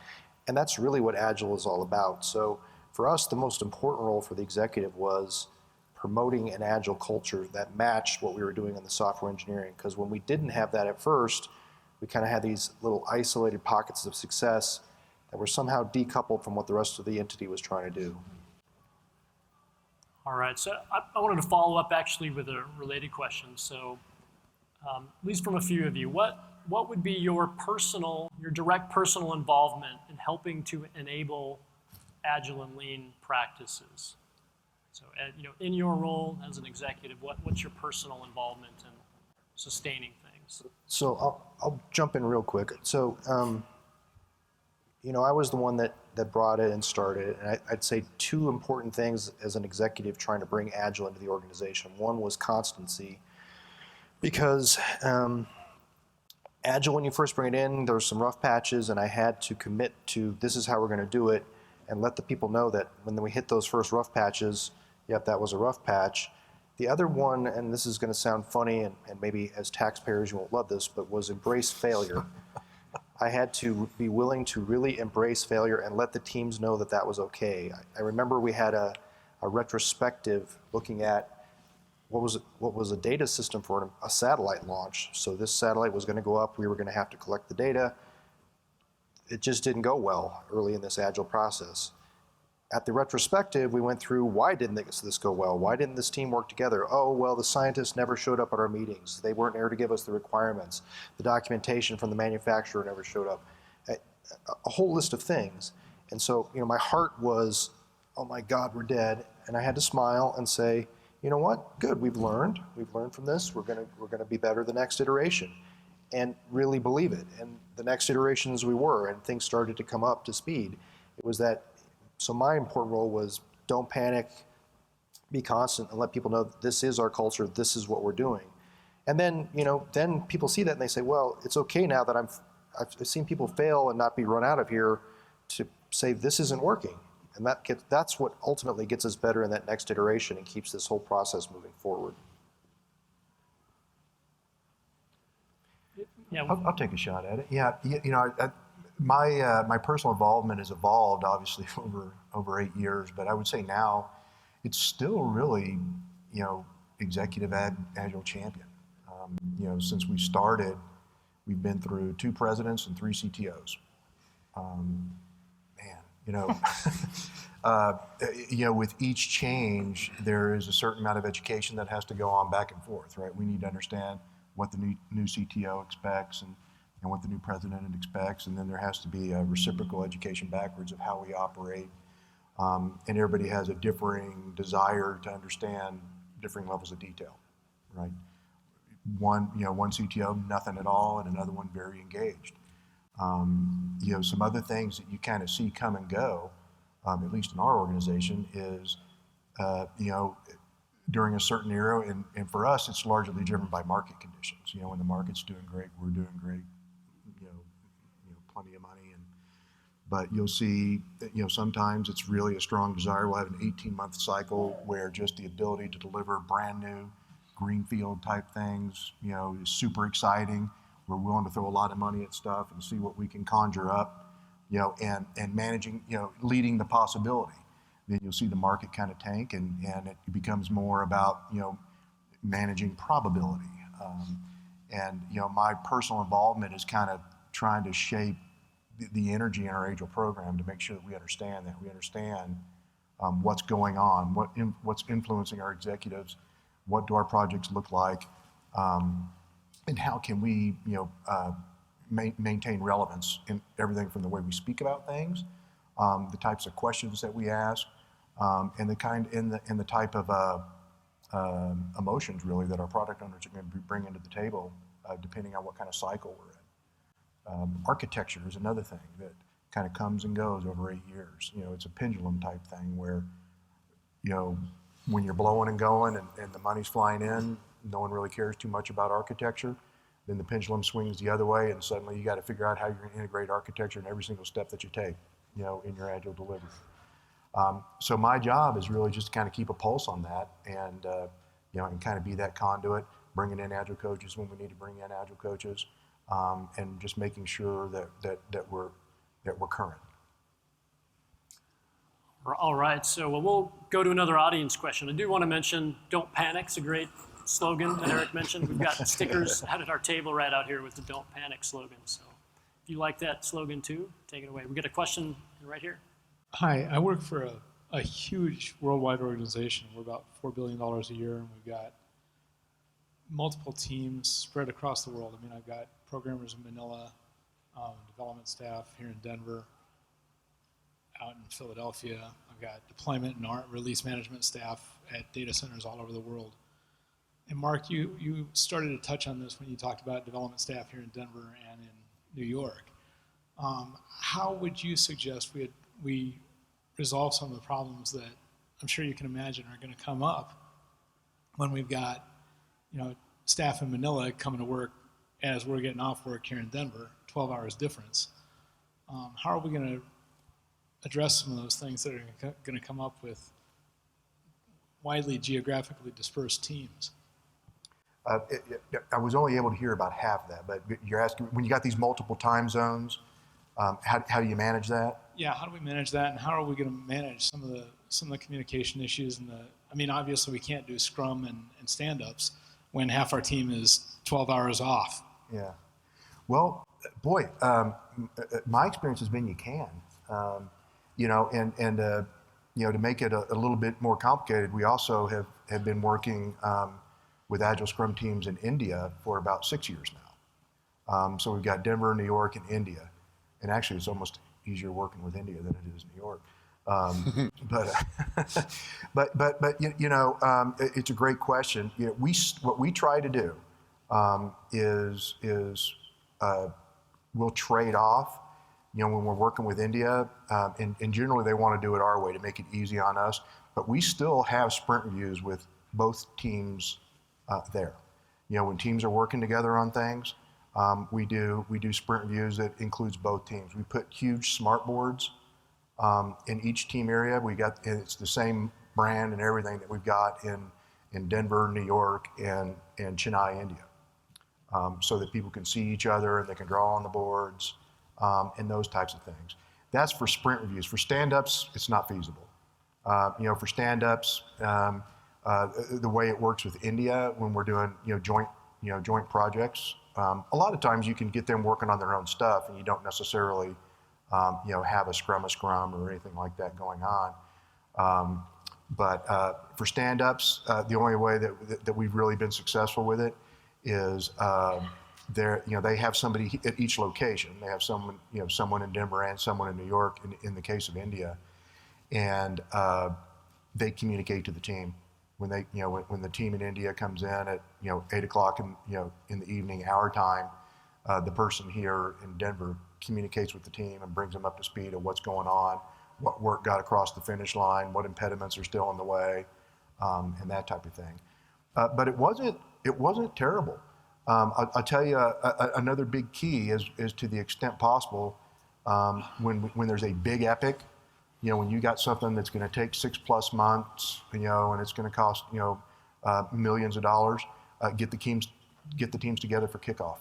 and that's really what Agile is all about. So for us, the most important role for the executive was promoting an Agile culture that matched what we were doing in the software engineering, because when we didn't have that at first, we kind of had these little isolated pockets of success that were somehow decoupled from what the rest of the entity was trying to do.
All right, so I wanted to follow up actually with a related question. So at least from a few of you, what would be your direct personal involvement in helping to enable Agile and Lean practices? So in your role as an executive, what's your personal involvement sustaining things?
So I'll jump in real quick. So, I was the one that brought it and started it. And I'd say two important things as an executive trying to bring Agile into the organization. One was constancy, because Agile, when you first bring it in, there were some rough patches, and I had to commit to this is how we're going to do it, and let the people know that when we hit those first rough patches, yep, that was a rough patch. The other one, and this is going to sound funny, and maybe as taxpayers you won't love this, but was embrace failure. I had to be willing to really embrace failure and let the teams know that that was okay. I remember we had a retrospective looking at what was a data system for a satellite launch. So this satellite was going to go up. We were going to have to collect the data. It just didn't go well early in this Agile process. At the retrospective, we went through, why didn't this go well? Why didn't this team work together? Oh, well, the scientists never showed up at our meetings. They weren't there to give us the requirements. The documentation from the manufacturer never showed up. A whole list of things. And so, my heart was, oh my God, we're dead. And I had to smile and say, you know what? Good, we've learned from this. We're gonna be better the next iteration, and really believe it. And the next iterations we were, and things started to come up to speed. It was that. So my important role was don't panic, be constant, and let people know that this is our culture. This is what we're doing. And then then people see that and they say, well, it's okay now that I've seen people fail and not be run out of here, to say this isn't working. And that's what ultimately gets us better in that next iteration and keeps this whole process moving forward.
Yeah,
I'll take a shot at it. Yeah, my personal involvement has evolved obviously over 8 years, but I would say now it's still really executive Agile champion. Since we started, we've been through 2 presidents and 3 CTOs. With each change, there is a certain amount of education that has to go on back and forth, right? We need to understand what the new CTO expects and what the new president expects, and then there has to be a reciprocal education backwards of how we operate. And everybody has a differing desire to understand differing levels of detail, right? One CTO, nothing at all, and another one very engaged. Some other things that you kind of see come and go, at least in our organization, is during a certain era, and for us, it's largely driven by market conditions. When the market's doing great, we're doing great. Plenty of money, but you'll see that sometimes it's really a strong desire. We'll have an 18-month cycle where just the ability to deliver brand new greenfield type things, is super exciting. We're willing to throw a lot of money at stuff and see what we can conjure up, and managing, leading the possibility. Then you'll see the market kind of tank, and it becomes more about, managing probability. My personal involvement is kind of trying to shape the energy in our Agile program to make sure that we understand what's going on, what's influencing our executives, what do our projects look like, and how can we maintain relevance in everything from the way we speak about things, the types of questions that we ask, and the type of emotions really that our product owners are going to bring into the table, depending on what kind of cycle we're in. Architecture is another thing that kind of comes and goes over 8 years. It's a pendulum type thing where, when you're blowing and going and the money's flying in, no one really cares too much about architecture. Then the pendulum swings the other way, and suddenly you got to figure out how you're going to integrate architecture in every single step that you take, in your Agile delivery. So my job is really just to kind of keep a pulse on that, and and kind of be that conduit, bringing in Agile coaches when we need to bring in Agile coaches. And just making sure that we're current.
All right, so we'll go to another audience question. I do want to mention, "Don't Panic" is a great slogan that Eric mentioned. We've got stickers out at our table right out here with the "Don't Panic" slogan. So if you like that slogan too, take it away. We get a question right here.
Hi, I work for a huge worldwide organization. We're about $4 billion a year, and we've got multiple teams spread across the world. I mean, I've got programmers in Manila, development staff here in Denver, out in Philadelphia. I've got deployment and release management staff at data centers all over the world. And Mark, you started to touch on this when you talked about development staff here in Denver and in New York. How would you suggest we resolve some of the problems that I'm sure you can imagine are going to come up when we've got, staff in Manila coming to work as we're getting off work here in Denver, 12 hours difference? How are we going to address some of those things that are going to come up with widely geographically dispersed teams?
I was only able to hear about half of that, but you're asking, when you got these multiple time zones, how do you manage that?
Yeah, how do we manage that, and how are we going to manage some of the communication issues obviously we can't do scrum and stand-ups when half our team is 12 hours off.
Yeah. Well, boy, my experience has been you can. To make it a little bit more complicated, we also have been working with Agile Scrum teams in India for about 6 years now. So we've got Denver, New York, and India. And actually, it's almost easier working with India than it is New York. It's a great question. What we try to do is we'll trade off. When we're working with India, and generally they want to do it our way to make it easy on us. But we still have sprint reviews with both teams there. When teams are working together on things, we do sprint reviews that includes both teams. We put huge smart boards in each team area. It's the same brand and everything that we've got in Denver, New York, and Chennai, India, so that people can see each other and they can draw on the boards and those types of things. That's for sprint reviews. For stand-ups, it's not feasible. For stand-ups, the way it works with India when we're doing joint projects, a lot of times you can get them working on their own stuff and you don't necessarily have a scrum or anything like that going on. But for stand-ups, the only way that we've really been successful with it is they have somebody at each location. They have someone in Denver and someone in New York in the case of India, and they communicate to the team. When the team in India comes in at 8 o'clock in the evening our time, the person here in Denver communicates with the team and brings them up to speed of what's going on, what work got across the finish line, what impediments are still in the way, and that type of thing. But it wasn't terrible. I'll tell you another big key is to the extent possible when there's a big epic. When you got something that's going to take 6+ months, and it's going to cost millions of dollars, get the teams together for kickoff.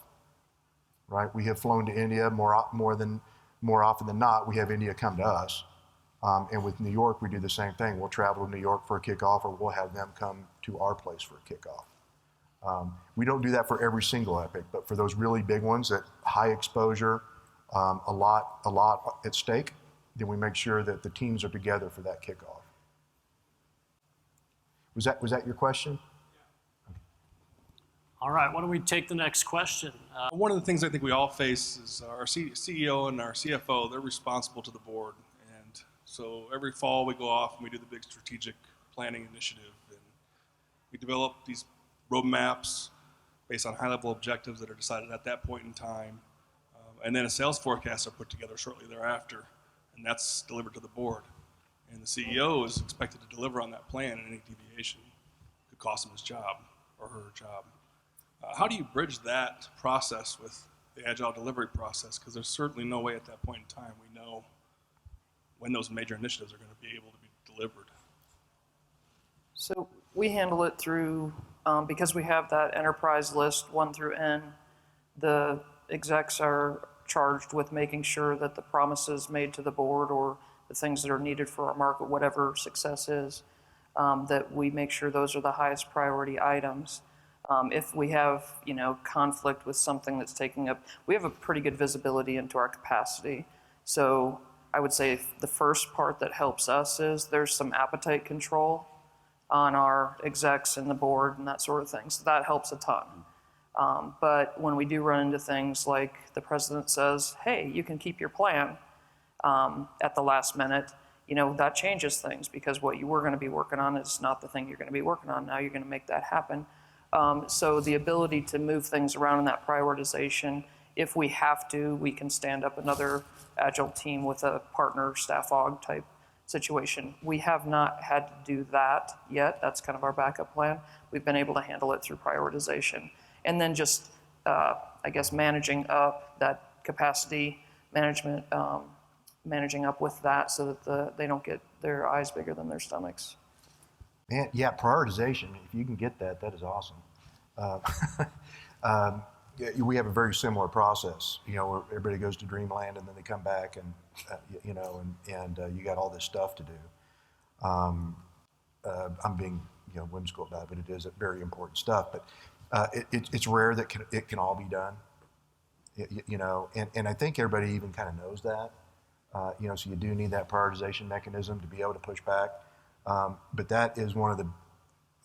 Right? We have flown to India more often than not. We have India come to us, and with New York we do the same thing. We'll travel to New York for a kickoff, or we'll have them come to our place for a kickoff. We don't do that for every single epic, but for those really big ones that high exposure, a lot at stake, then we make sure that the teams are together for that kickoff. Was that your question?
All right, why don't we take the next question?
One of the things I think we all face is our CEO and our CFO, they're responsible to the board. And so every fall we go off and we do the big strategic planning initiative. And we develop these roadmaps based on high-level objectives that are decided at that point in time. And then a sales forecast are put together shortly thereafter. And that's delivered to the board. And the CEO is expected to deliver on that plan, and any deviation could cost him his job or her job. How do you bridge that process with the Agile delivery process? Because there's certainly no way at that point in time we know when those major initiatives are going to be able to be delivered.
So we handle it through, because we have that enterprise list 1 through N, the execs are charged with making sure that the promises made to the board or the things that are needed for our market, whatever success is, that we make sure those are the highest priority items. If we have, conflict with something that's taking up, we have a pretty good visibility into our capacity. So I would say the first part that helps us is there's some appetite control on our execs and the board and that sort of thing. So that helps a ton. But when we do run into things like the president says, hey, you can keep your plan at the last minute, that changes things, because what you were going to be working on is not the thing you're going to be working on. Now you're going to make that happen. So the ability to move things around in that prioritization, if we have to, we can stand up another Agile team with a partner staff aug type situation. We have not had to do that yet. That's kind of our backup plan. We've been able to handle it through prioritization. And then just, I guess, managing up that capacity management, managing up with that so that they don't get their eyes bigger than their stomachs.
Man, yeah, prioritization, if you can get that, that is awesome. We have a very similar process, where everybody goes to dreamland and then they come back and, you got all this stuff to do. I'm being, whimsical about it, but it is very important stuff. But it's rare that it can all be done, and I think everybody even kind of knows that, so you do need that prioritization mechanism to be able to push back. But that is one of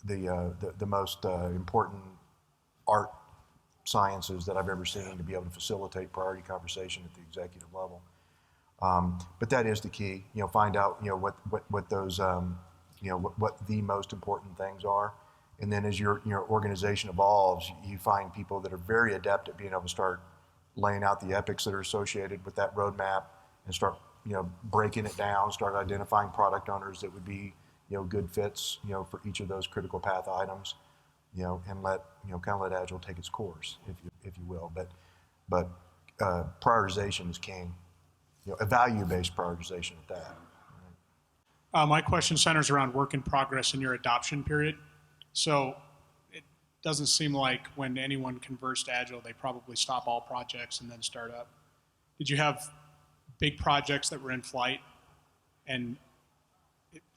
the most important art sciences that I've ever seen to be able to facilitate priority conversation at the executive level. But that is the key. Find out what those what the most important things are, and then as your organization evolves, you find people that are very adept at being able to start laying out the epics that are associated with that roadmap, and start breaking it down, start identifying product owners that would be good fits for each of those critical path items, and let let Agile take its course, if you will. But prioritization is king. A value-based prioritization at that.
My question centers around work in progress in your adoption period. So it doesn't seem like when anyone converts to Agile, they probably stop all projects and then start up. Did you have big projects that were in flight, and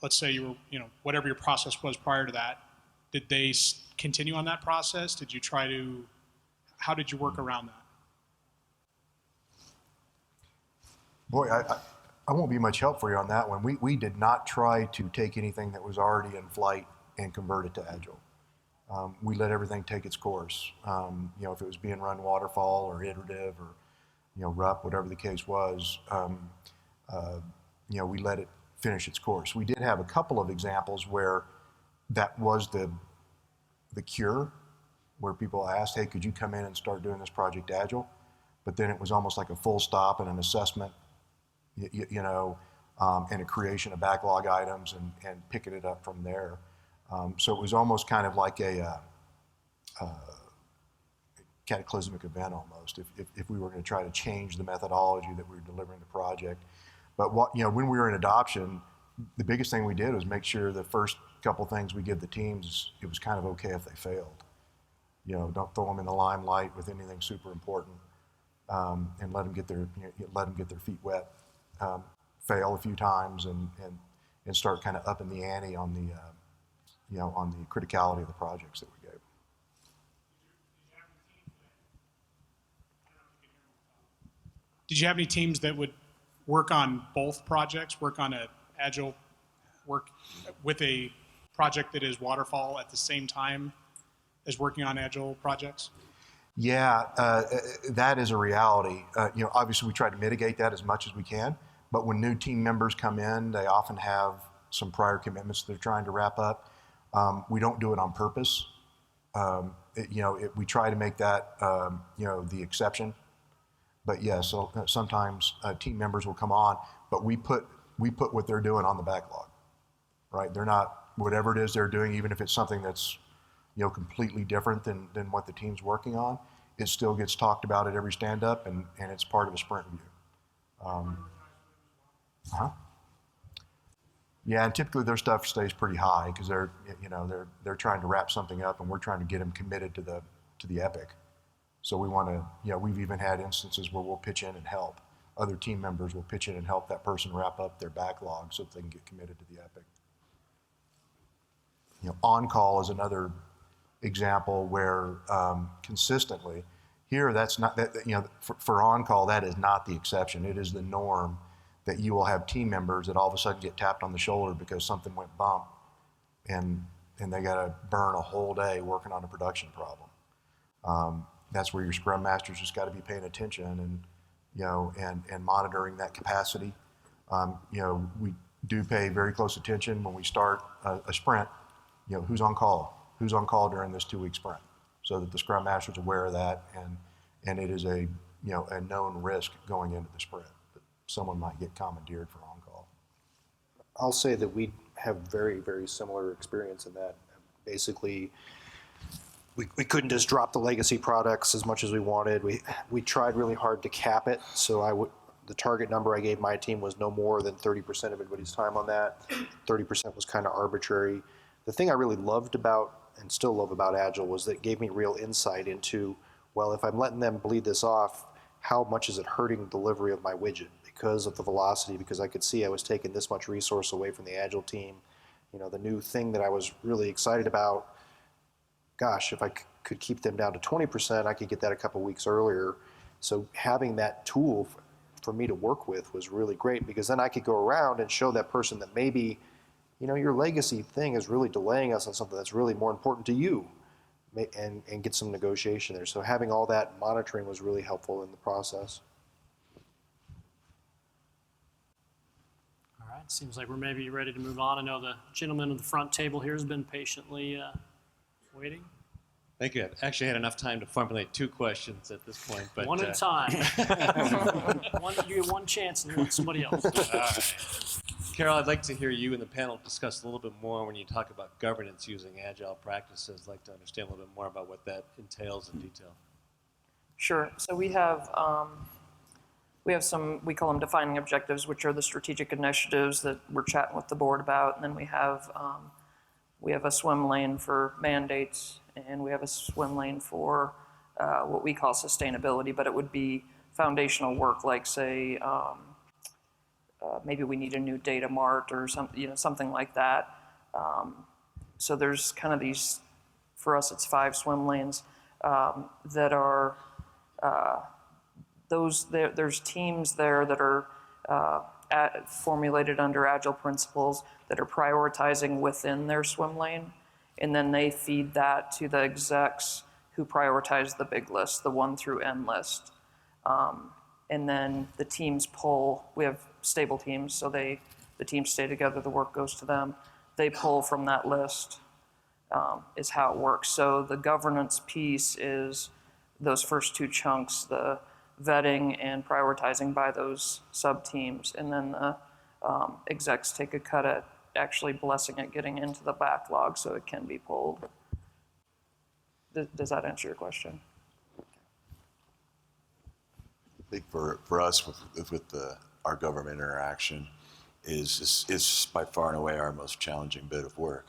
let's say you were, whatever your process was prior to that, did they continue on that process? Did you how did you work around that?
Boy, I won't be much help for you on that one. We did not try to take anything that was already in flight and convert it to Agile. We let everything take its course. If it was being run waterfall or iterative or RUP, whatever the case was, we let it finish its course. We did have a couple of examples where that was the cure, where people asked, hey, could you come in and start doing this project Agile? But then it was almost like a full stop and an assessment, and a creation of backlog items and picking it up from there. So it was almost kind of like a cataclysmic event almost, if we were going to try to change the methodology that we were delivering the project. But when we were in adoption, the biggest thing we did was make sure the first couple things we give the teams, it was kind of okay if they failed. Don't throw them in the limelight with anything super important, and let them get their feet wet. Fail a few times and start kind of upping the ante on the on the criticality of the projects that we gave.
Did you have any teams that would work on both projects, work on Agile, work with a project that is waterfall at the same time as working on Agile projects?
Yeah, that is a reality. Obviously we try to mitigate that as much as we can, but when new team members come in, they often have some prior commitments they're trying to wrap up. We don't do it on purpose. We try to make that, the exception. But yeah, so sometimes team members will come on, but we put what they're doing on the backlog, right? They're not, whatever it is they're doing, even if it's something that's completely different than what the team's working on, it still gets talked about at every stand-up, and it's part of a sprint review. Yeah, and typically their stuff stays pretty high because they're trying to wrap something up, and we're trying to get them committed to the epic. So we want to, we've even had instances where we'll pitch in and help. Other team members will pitch in and help that person wrap up their backlog so that they can get committed to the epic. On-call is another example where consistently, here that's not, for on-call, that is not the exception. It is the norm that you will have team members that all of a sudden get tapped on the shoulder because something went bump, and they got to burn a whole day working on a production problem. That's where your scrum masters just got to be paying attention and monitoring that capacity. We do pay very close attention when we start a sprint. Who's on call? who's on call during this 2-week sprint, so that the Scrum Master's aware of that, and it is a known risk going into the sprint that someone might get commandeered for on call.
I'll say that we have very, very similar experience in that. Basically, we couldn't just drop the legacy products as much as we wanted. We tried really hard to cap it. So the target number I gave my team was no more than 30% of everybody's time on that. 30% was kind of arbitrary. The thing I really loved about, and still love about Agile, was that it gave me real insight into, well, if I'm letting them bleed this off, how much is it hurting delivery of my widget because of the velocity, because I could see I was taking this much resource away from the Agile team. The new thing that I was really excited about, gosh, if I could keep them down to 20%, I could get that a couple weeks earlier. So having that tool for me to work with was really great, because then I could go around and show that person that maybe, your legacy thing is really delaying us on something that's really more important to you, and get some negotiation there. So having all that monitoring was really helpful in the process.
All right, seems like we're maybe ready to move on. I know the gentleman at the front table here has been patiently waiting.
Thank you. I actually had enough time to formulate 2 questions at this point. But,
one at a time. You get one chance and then somebody else.
All right. Carol, I'd like to hear you and the panel discuss a little bit more when you talk about governance using Agile practices. I'd like to understand a little bit more about what that entails in detail.
Sure. So we have some, we call them defining objectives, which are the strategic initiatives that we're chatting with the board about. And then we have a swim lane for mandates, and we have a swim lane for what we call sustainability, but it would be foundational work, like say, maybe we need a new data mart or something like that. So there's kind of these, for us it's 5 swim lanes that are, there's teams there that are formulated under Agile principles that are prioritizing within their swim lane, and then they feed that to the execs who prioritize the big list, the 1 through N list. And then the teams pull, we have stable teams, so the teams stay together, the work goes to them. They pull from that list, is how it works. So the governance piece is those first 2 chunks, the vetting and prioritizing by those sub-teams, and then the execs take a cut at actually blessing it getting into the backlog so it can be pulled. Does that answer your question?
I think for us with our government interaction is by far and away our most challenging bit of work.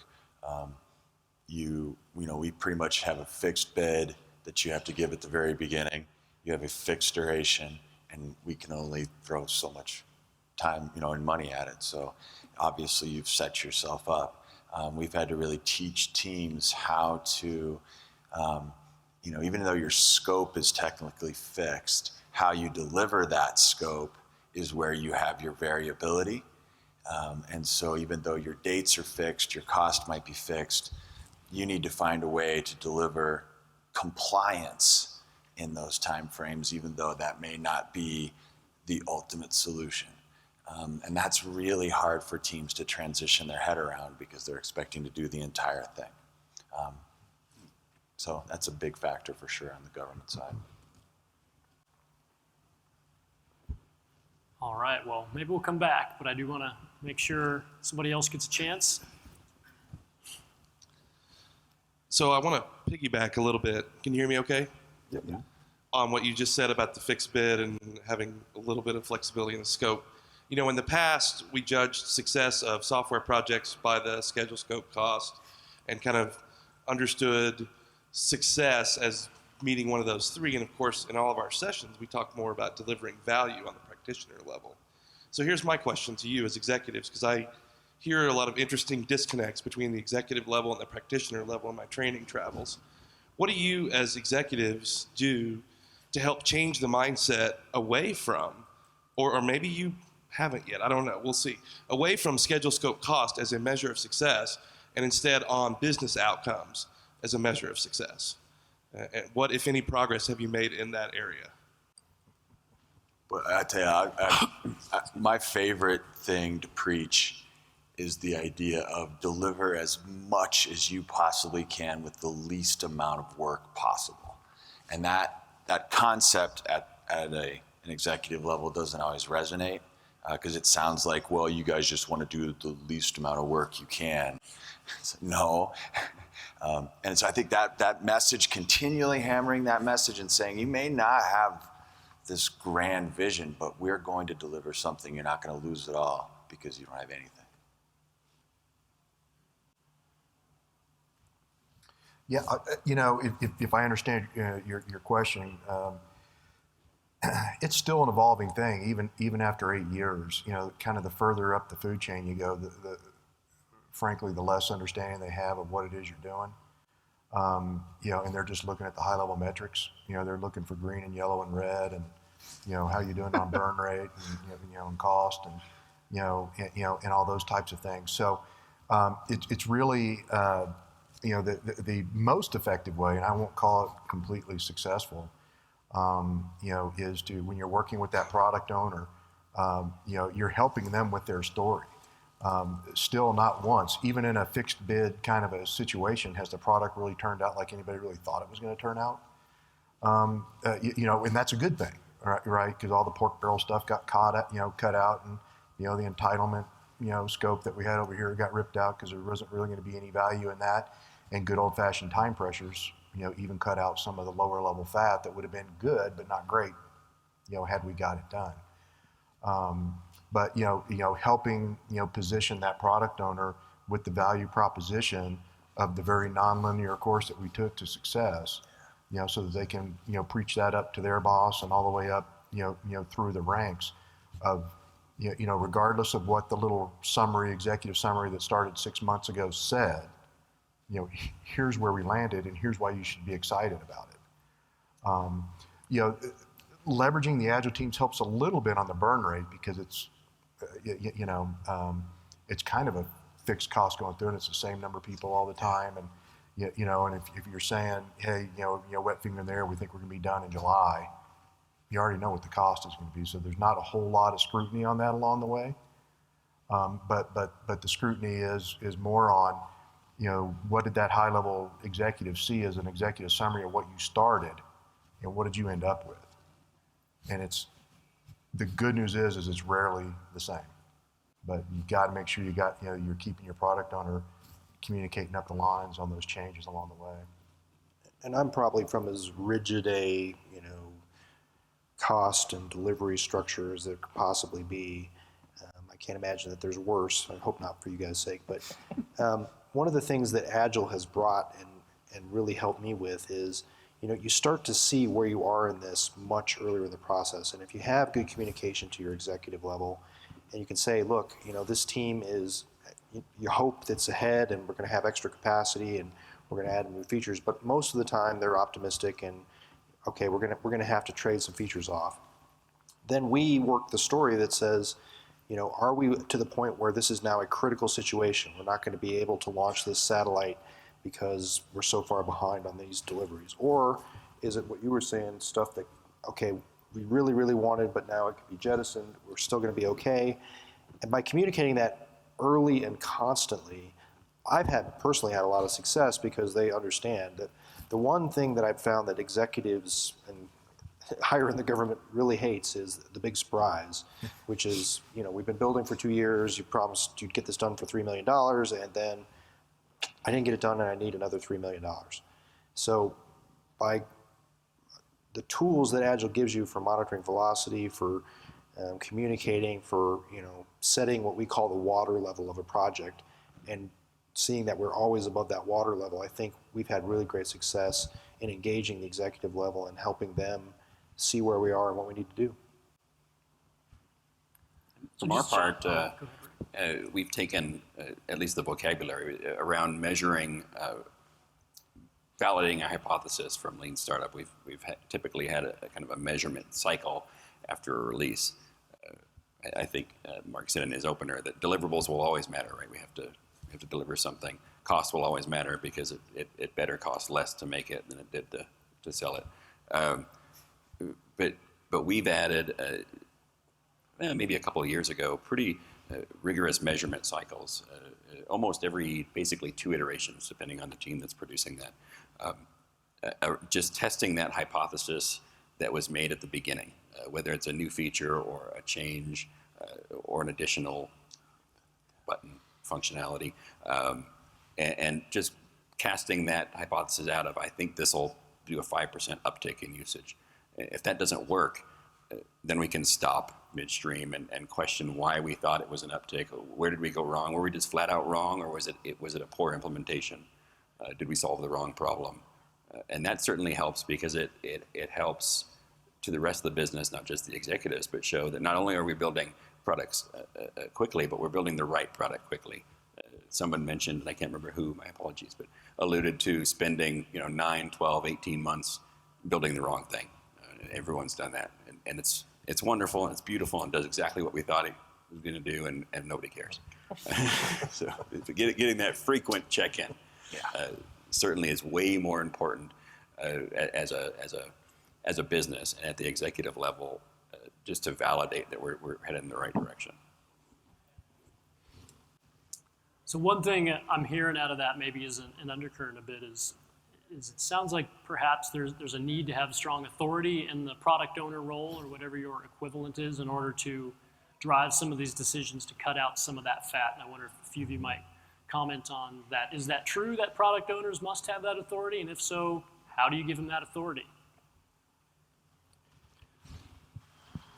We pretty much have a fixed bid that you have to give at the very beginning. You have a fixed duration, and we can only throw so much time, and money at it. So obviously you've set yourself up. We've had to really teach teams how to, even though your scope is technically fixed, how you deliver that scope is where you have your variability. And so even though your dates are fixed, your cost might be fixed, you need to find a way to deliver compliance in those timeframes, even though that may not be the ultimate solution. And that's really hard for teams to transition their head around because they're expecting to do the entire thing. So that's a big factor for sure on the government side.
All right, well, maybe we'll come back, but I do want to make sure somebody else gets a chance.
So I want to piggyback a little bit. Can you hear me okay?
Yep. Yeah.
On what you just said about the fixed bid and having a little bit of flexibility in the scope. In the past, we judged success of software projects by the schedule, scope, cost, and kind of understood success as meeting one of those 3. And of course, in all of our sessions, we talk more about delivering value on the practitioner level. So here's my question to you as executives, because I hear a lot of interesting disconnects between the executive level and the practitioner level in my training travels. What do you as executives do to help change the mindset away from, or maybe you haven't yet, I don't know, we'll see, away from schedule, scope, cost as a measure of success, and instead on business outcomes as a measure of success? And what, if any, progress have you made in that area?
Well, I tell you, my favorite thing to preach is the idea of deliver as much as you possibly can with the least amount of work possible. And that concept at an executive level doesn't always resonate, because it sounds like, well, you guys just want to do the least amount of work you can. No. And so I think that message, continually hammering that message and saying, you may not have this grand vision, but we're going to deliver something. You're not going to lose it all because you don't have anything.
Yeah, if I understand your question, it's still an evolving thing, even after 8 years. Kind of the further up the food chain you go, frankly, the less understanding they have of what it is you're doing. And they're just looking at the high-level metrics. They're looking for green and yellow and red, and how you doing on burn rate, and and cost, and and all those types of things. So it's really the most effective way, and I won't call it completely successful. Is to, when you're working with that product owner, you're helping them with their story. Still not once, even in a fixed bid kind of a situation, has the product really turned out like anybody really thought it was going to turn out. And that's a good thing, right? Because all the pork barrel stuff got cut out, and the entitlement, scope that we had over here got ripped out because there wasn't really going to be any value in that. And good old-fashioned time pressures, even cut out some of the lower level fat that would have been good but not great, had we got it done. But helping position that product owner with the value proposition of the very nonlinear course that we took to success, so that they can preach that up to their boss and all the way up through the ranks of regardless of what the little executive summary that started 6 months ago said. Here's where we landed, and here's why you should be excited about it. Leveraging the Agile teams helps a little bit on the burn rate because it's, it's kind of a fixed cost going through, and it's the same number of people all the time. And, and if you're saying, hey, wet finger in there, we think we're going to be done in July, you already know what the cost is going to be. So there's not a whole lot of scrutiny on that along the way. But the scrutiny is more on, what did that high-level executive see as an executive summary of what you started, and what did you end up with? And the good news is it's rarely the same. But you got to make sure you're keeping your product owner communicating up the lines on those changes along the way.
And I'm probably from as rigid a cost and delivery structure as there could possibly be. I can't imagine that there's worse. I hope not for you guys' sake. But one of the things that Agile has brought and really helped me with is, you start to see where you are in this much earlier in the process. And if you have good communication to your executive level, and you can say, look, this team is, you hope it's ahead, and we're going to have extra capacity, and we're going to add new features. But most of the time, they're optimistic, and okay, we're going to have to trade some features off. Then we work the story that says, are we to the point where this is now a critical situation? We're not going to be able to launch this satellite because we're so far behind on these deliveries. Or is it what you were saying, stuff that, okay, we really, really wanted, but now it could be jettisoned, we're still going to be okay. And by communicating that early and constantly, I've personally had a lot of success because they understand that the one thing that I've found that executives and higher in the government really hates is the big surprise, which is, we've been building for 2 years, you promised you'd get this done for $3 million, and then I didn't get it done and I need another $3 million. So by the tools that Agile gives you for monitoring velocity, for communicating, for setting what we call the water level of a project, and seeing that we're always above that water level, I think we've had really great success in engaging the executive level and helping them see where we are and what we need to do.
From our part, we've taken at least the vocabulary around measuring, validating a hypothesis from lean startup. We've typically had a kind of a measurement cycle after a release. I think Mark said in his opener that deliverables will always matter, right? We have to deliver something. Cost will always matter because it better cost less to make it than it did to sell it. But we've added maybe a couple of years ago pretty rigorous measurement cycles, almost every basically 2 iterations, depending on the team that's producing that. Just testing that hypothesis that was made at the beginning, whether it's a new feature or a change or an additional button functionality, and just casting that hypothesis out of, I think this will do a 5% uptick in usage. If that doesn't work, then we can stop midstream and question why we thought it was an uptick. Where did we go wrong? Were we just flat out wrong, or was it a poor implementation? Did we solve the wrong problem? And that certainly helps, because it helps to the rest of the business, not just the executives, but show that not only are we building products quickly, but we're building the right product quickly. Someone mentioned, and I can't remember who, my apologies, but alluded to spending 9, 12, 18 months building the wrong thing. Everyone's done that. And it's wonderful, and it's beautiful, and does exactly what we thought it was going to do, and nobody cares. So getting that frequent check-in certainly is way more important as a business and at the executive level, just to validate that we're headed in the right direction.
So one thing I'm hearing out of that maybe is an undercurrent a bit is it sounds like perhaps there's a need to have strong authority in the product owner role, or whatever your equivalent is, in order to drive some of these decisions to cut out some of that fat. And I wonder if a few of you might comment on that. Is that true that product owners must have that authority? And if so, how do you give them that authority?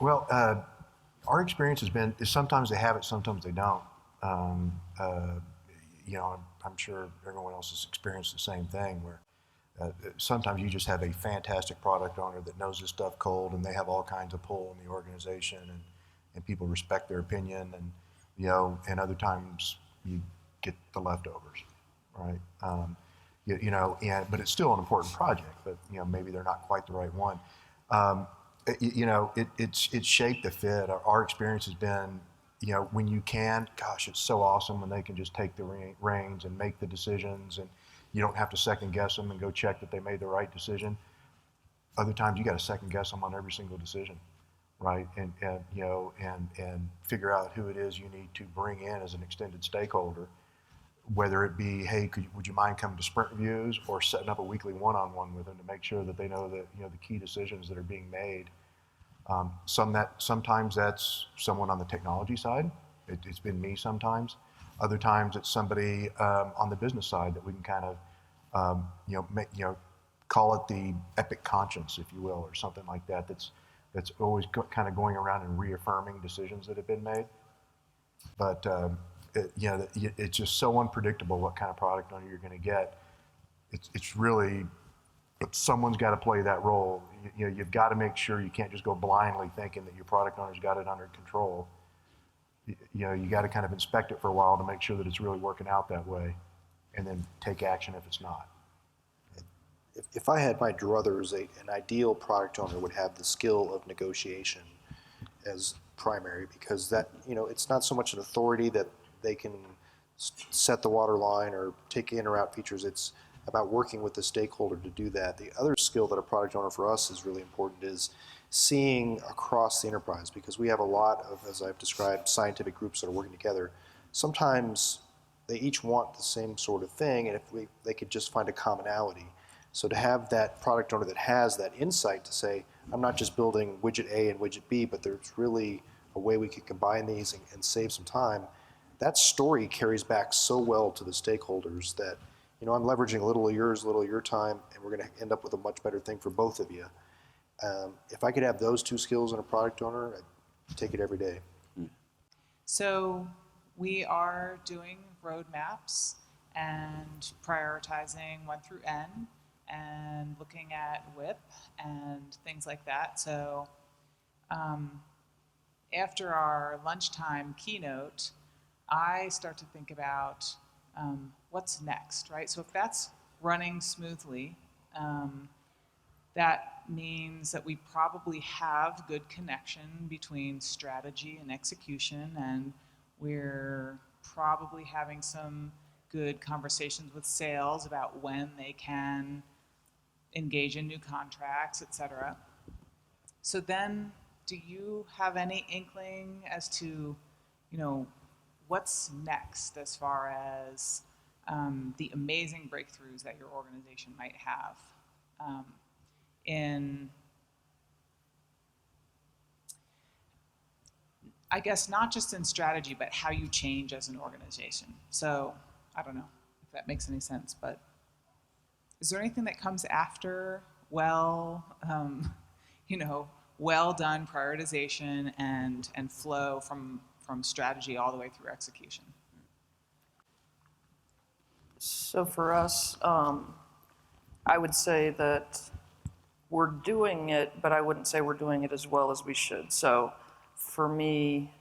Well, our experience has been is sometimes they have it, sometimes they don't. I'm sure everyone else has experienced the same thing, where sometimes you just have a fantastic product owner that knows this stuff cold, and they have all kinds of pull in the organization, and people respect their opinion, and other times you get the leftovers, right? But it's still an important project, but maybe they're not quite the right one. It's shaped the fit. Our experience has been, when you can, gosh, it's so awesome when they can just take the reins and make the decisions, and you don't have to second guess them and go check that they made the right decision. Other times you got to second guess them on every single decision, right? And figure out who it is you need to bring in as an extended stakeholder, whether it be, hey, would you mind coming to sprint reviews, or setting up a weekly one-on-one with them to make sure that they know that the key decisions that are being made. Sometimes that's someone on the technology side. It's been me sometimes. Other times it's somebody on the business side that we can kind of call it the epic conscience, if you will, or something like that. That's always kind of going around and reaffirming decisions that have been made. But it's just so unpredictable what kind of product owner you're going to get. It's really, but someone's got to play that role. You've got to make sure you can't just go blindly thinking that your product owner's got it under control. You got to kind of inspect it for a while to make sure that it's really working out that way, and then take action if it's not.
If I had my druthers, an ideal product owner would have the skill of negotiation as primary, because that, it's not so much an authority that they can set the water line or take in or out features. It's about working with the stakeholder to do that. The other skill that a product owner for us is really important is seeing across the enterprise, because we have a lot of, as I've described, scientific groups that are working together. Sometimes they each want the same sort of thing, and if they could just find a commonality. So to have that product owner that has that insight to say, I'm not just building widget A and widget B, but there's really a way we could combine these and save some time, that story carries back so well to the stakeholders that, I'm leveraging a little of yours, a little of your time, and we're going to end up with a much better thing for both of you. If I could have those two skills in a product owner, I'd take it every day.
So we are doing roadmaps and prioritizing 1 through N, and looking at WIP and things like that. So after our lunchtime keynote, I start to think about what's next, right? So if that's running smoothly, that means that we probably have good connection between strategy and execution, and we're probably having some good conversations with sales about when they can engage in new contracts, et cetera. So then, do you have any inkling as to, what's next as far as the amazing breakthroughs that your organization might have in, I guess, not just in strategy, but how you change as an organization. So I don't know if that makes any sense, but is there anything that comes after well done prioritization and flow from strategy all the way through execution?
So for us, I would say that we're doing it, but I wouldn't say we're doing it as well as we should. So for me,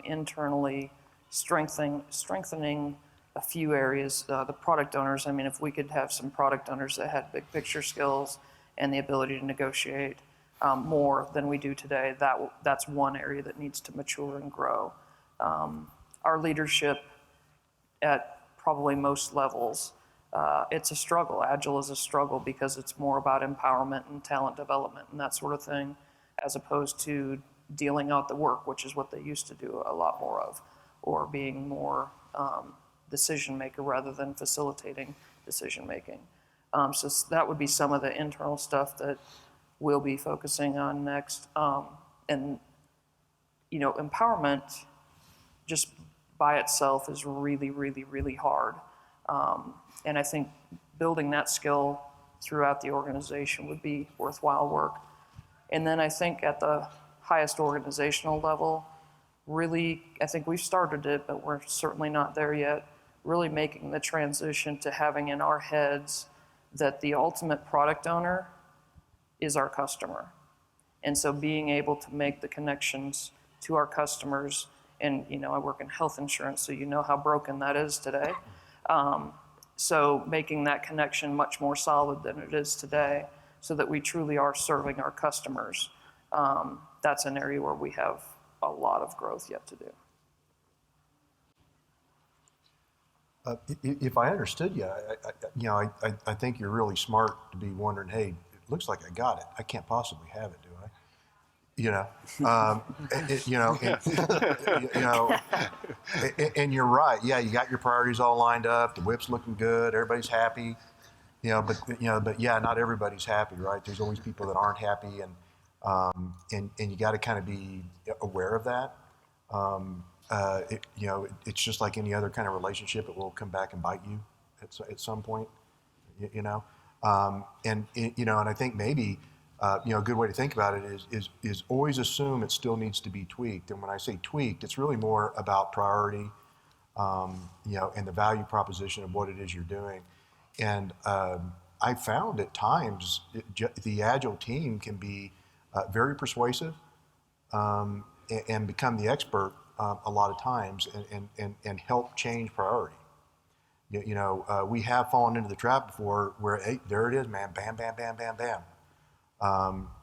internally, strengthening a few areas. The product owners, I mean, if we could have some product owners that had big picture skills and the ability to negotiate more than we do today, that's one area that needs to mature and grow. Our leadership at probably most levels, it's a struggle. Agile is a struggle because it's more about empowerment and talent development and that sort of thing, as opposed to dealing out the work, which is what they used to do a lot more of, or being more decision maker rather than facilitating decision making. So that would be some of the internal stuff that we'll be focusing on next. And empowerment just by itself is really, really, really hard. And I think building that skill throughout the organization would be worthwhile work. And then I think at the highest organizational level, really, I think we've started it, but we're certainly not there yet, really making the transition to having in our heads that the ultimate product owner is our customer. And so being able to make the connections to our customers, and I work in health insurance, so you know how broken that is today. So making that connection much more solid than it is today, so that we truly are serving our customers. That's an area where we have a lot of growth yet to do.
If I understood you, I think you're really smart to be wondering, hey, it looks like I got it. I can't possibly have it, do I? And you're right. Yeah, you got your priorities all lined up. The whip's looking good. Everybody's happy. But yeah, not everybody's happy, right? There's always people that aren't happy, and you got to kind of be aware of that. It's just like any other kind of relationship; it will come back and bite you at some point. And I think maybe a good way to think about it is always assume it still needs to be tweaked. And when I say tweaked, it's really more about priority, and the value proposition of what it is you're doing. And I found at times the Agile team can be very persuasive and become the expert a lot of times and help change priority. We have fallen into the trap before where, hey, there it is, man, bam, bam, bam, bam, bam.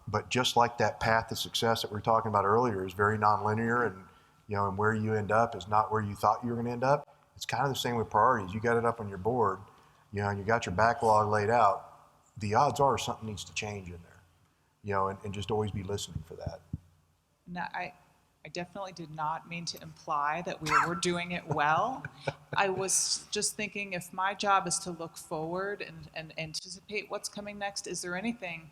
But just like that path to success that we were talking about earlier is very nonlinear, and where you end up is not where you thought you were going to end up. It's kind of the same with priorities. You got it up on your board, and you got your backlog laid out. The odds are something needs to change in there, and just always be listening for that.
No, I definitely did not mean to imply that we were doing it well. I was just thinking, if my job is to look forward and anticipate what's coming next, is there anything,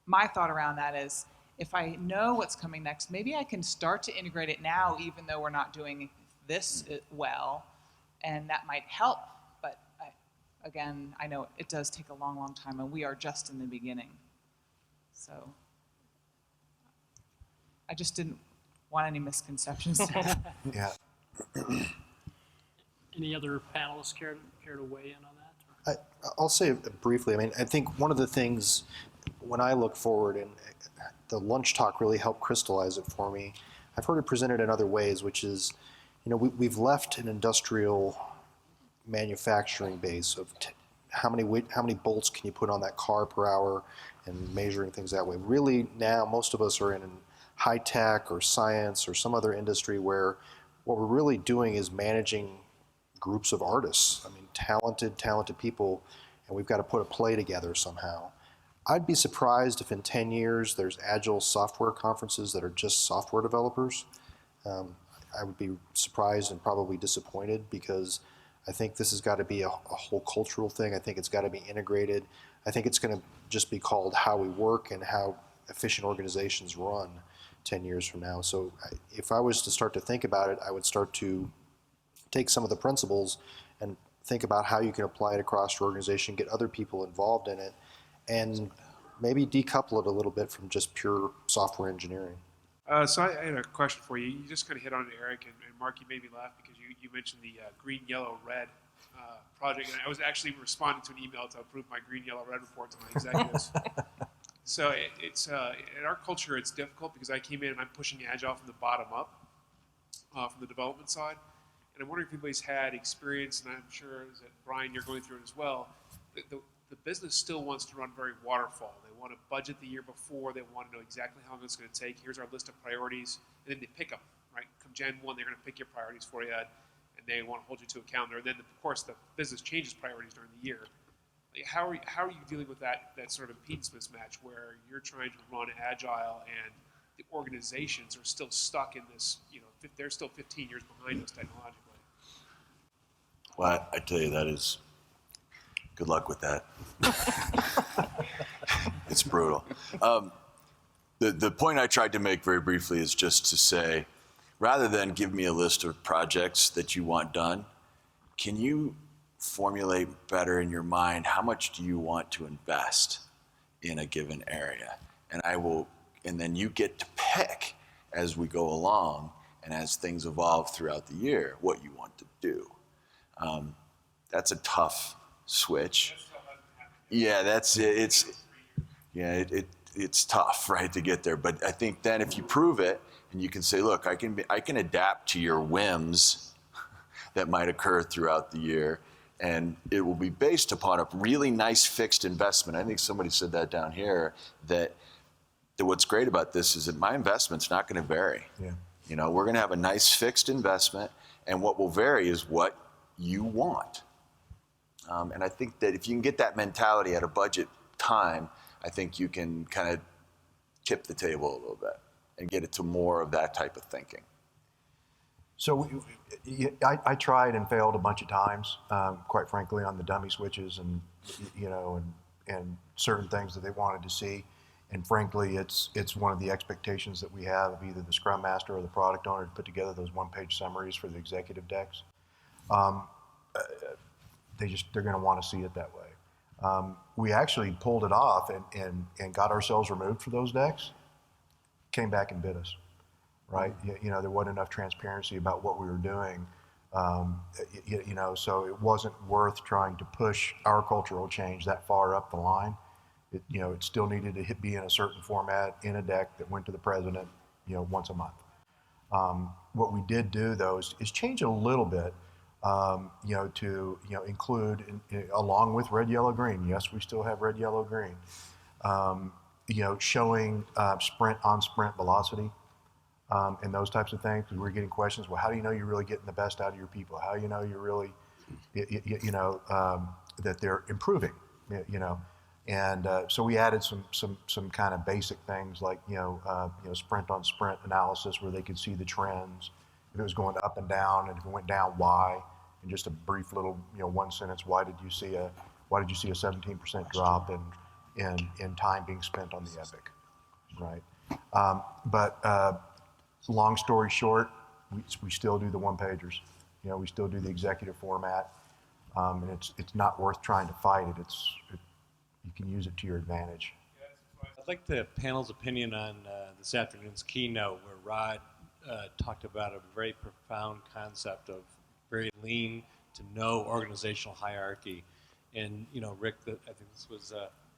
my thought around that is, if I know what's coming next, maybe I can start to integrate it now, even though we're not doing this well, and that might help. But again, I know it does take a long, long time, and we are just in the beginning. So I just didn't want any misconceptions.
Yeah.
Any other panelists care to weigh in on that?
I'll say it briefly. I mean, I think one of the things when I look forward, and the lunch talk really helped crystallize it for me, I've heard it presented in other ways, which is, we've left an industrial manufacturing base of how many bolts can you put on that car per hour and measuring things that way. Really now most of us are in high tech or science or some other industry where what we're really doing is managing groups of artists. I mean, talented people, and we've got to put a play together somehow. I'd be surprised if in 10 years there's Agile software conferences that are just software developers. I would be surprised and probably disappointed, because I think this has got to be a whole cultural thing. I think it's got to be integrated. I think it's going to just be called how we work and how efficient organizations run 10 years from now. So if I was to start to think about it, I would start to take some of the principles and think about how you can apply it across your organization, get other people involved in it, and maybe decouple it a little bit from just pure software engineering.
So I had a question for you. You just kind of hit on it, Eric, and Mark, you made me laugh because you mentioned the green, yellow, red project, and I was actually responding to an email to approve my green, yellow, red report to my executives. So it's in our culture, it's difficult because I came in and I'm pushing Agile from the bottom up, from the development side. And I'm wondering if anybody's had experience, and I'm sure that Brian, you're going through it as well. The business still wants to run very waterfall. They want to budget the year before. They want to know exactly how long it's going to take. Here's our list of priorities, and then they pick them. Right? Come Jan 1, they're going to pick your priorities for you, and they want to hold you to a calendar. And then, of course, the business changes priorities during the year. Like, how are you dealing with that sort of impedance mismatch where you're trying to run Agile and the organizations are still stuck in this? They're still 15 years behind us technologically.
Well, I tell you, that is, good luck with that. It's brutal. The point I tried to make very briefly is just to say, rather than give me a list of projects that you want done, can you formulate better in your mind how much do you want to invest in a given area? And then you get to pick as we go along and as things evolve throughout the year what you want to do. That's a tough switch. Yeah, it's tough, right, to get there. But I think then if you prove it and you can say, look, I can adapt to your whims that might occur throughout the year, and it will be based upon a really nice fixed investment. I think somebody said that down here, that what's great about this is that my investment's not going to vary. Yeah. We're going to have a nice fixed investment, and what will vary is what you want. And I think that if you can get that mentality at a budget time, I think you can kind of tip the table a little bit and get it to more of that type of thinking.
So I tried and failed a bunch of times, quite frankly, on the dummy switches and certain things that they wanted to see. And frankly, it's one of the expectations that we have of either the Scrum Master or the product owner to put together those one-page summaries for the executive decks. They're going to want to see it that way. We actually pulled it off and got ourselves removed for those decks. Came back and bit us, right? There wasn't enough transparency about what we were doing. So it wasn't worth trying to push our cultural change that far up the line. It still needed to be in a certain format in a deck that went to the president, once a month. What we did do though is change it a little bit, to include along with red, yellow, green. Yes, we still have red, yellow, green. Showing sprint on sprint velocity and those types of things. Because we're getting questions. Well, how do you know you're really getting the best out of your people? How do you know you're really, that they're improving? And so we added some kind of basic things like sprint on sprint analysis where they could see the trends. If it was going up and down, and if it went down, why? And just a brief little one sentence. Why did you see a 17% drop in time being spent on the epic, right? But long story short, we still do the one pagers. We still do the executive format, and it's not worth trying to fight it. You can use it to your advantage.
I'd like the panel's opinion on this afternoon's keynote, where Rod talked about a very profound concept of very lean to no organizational hierarchy. And Rick, I think this was,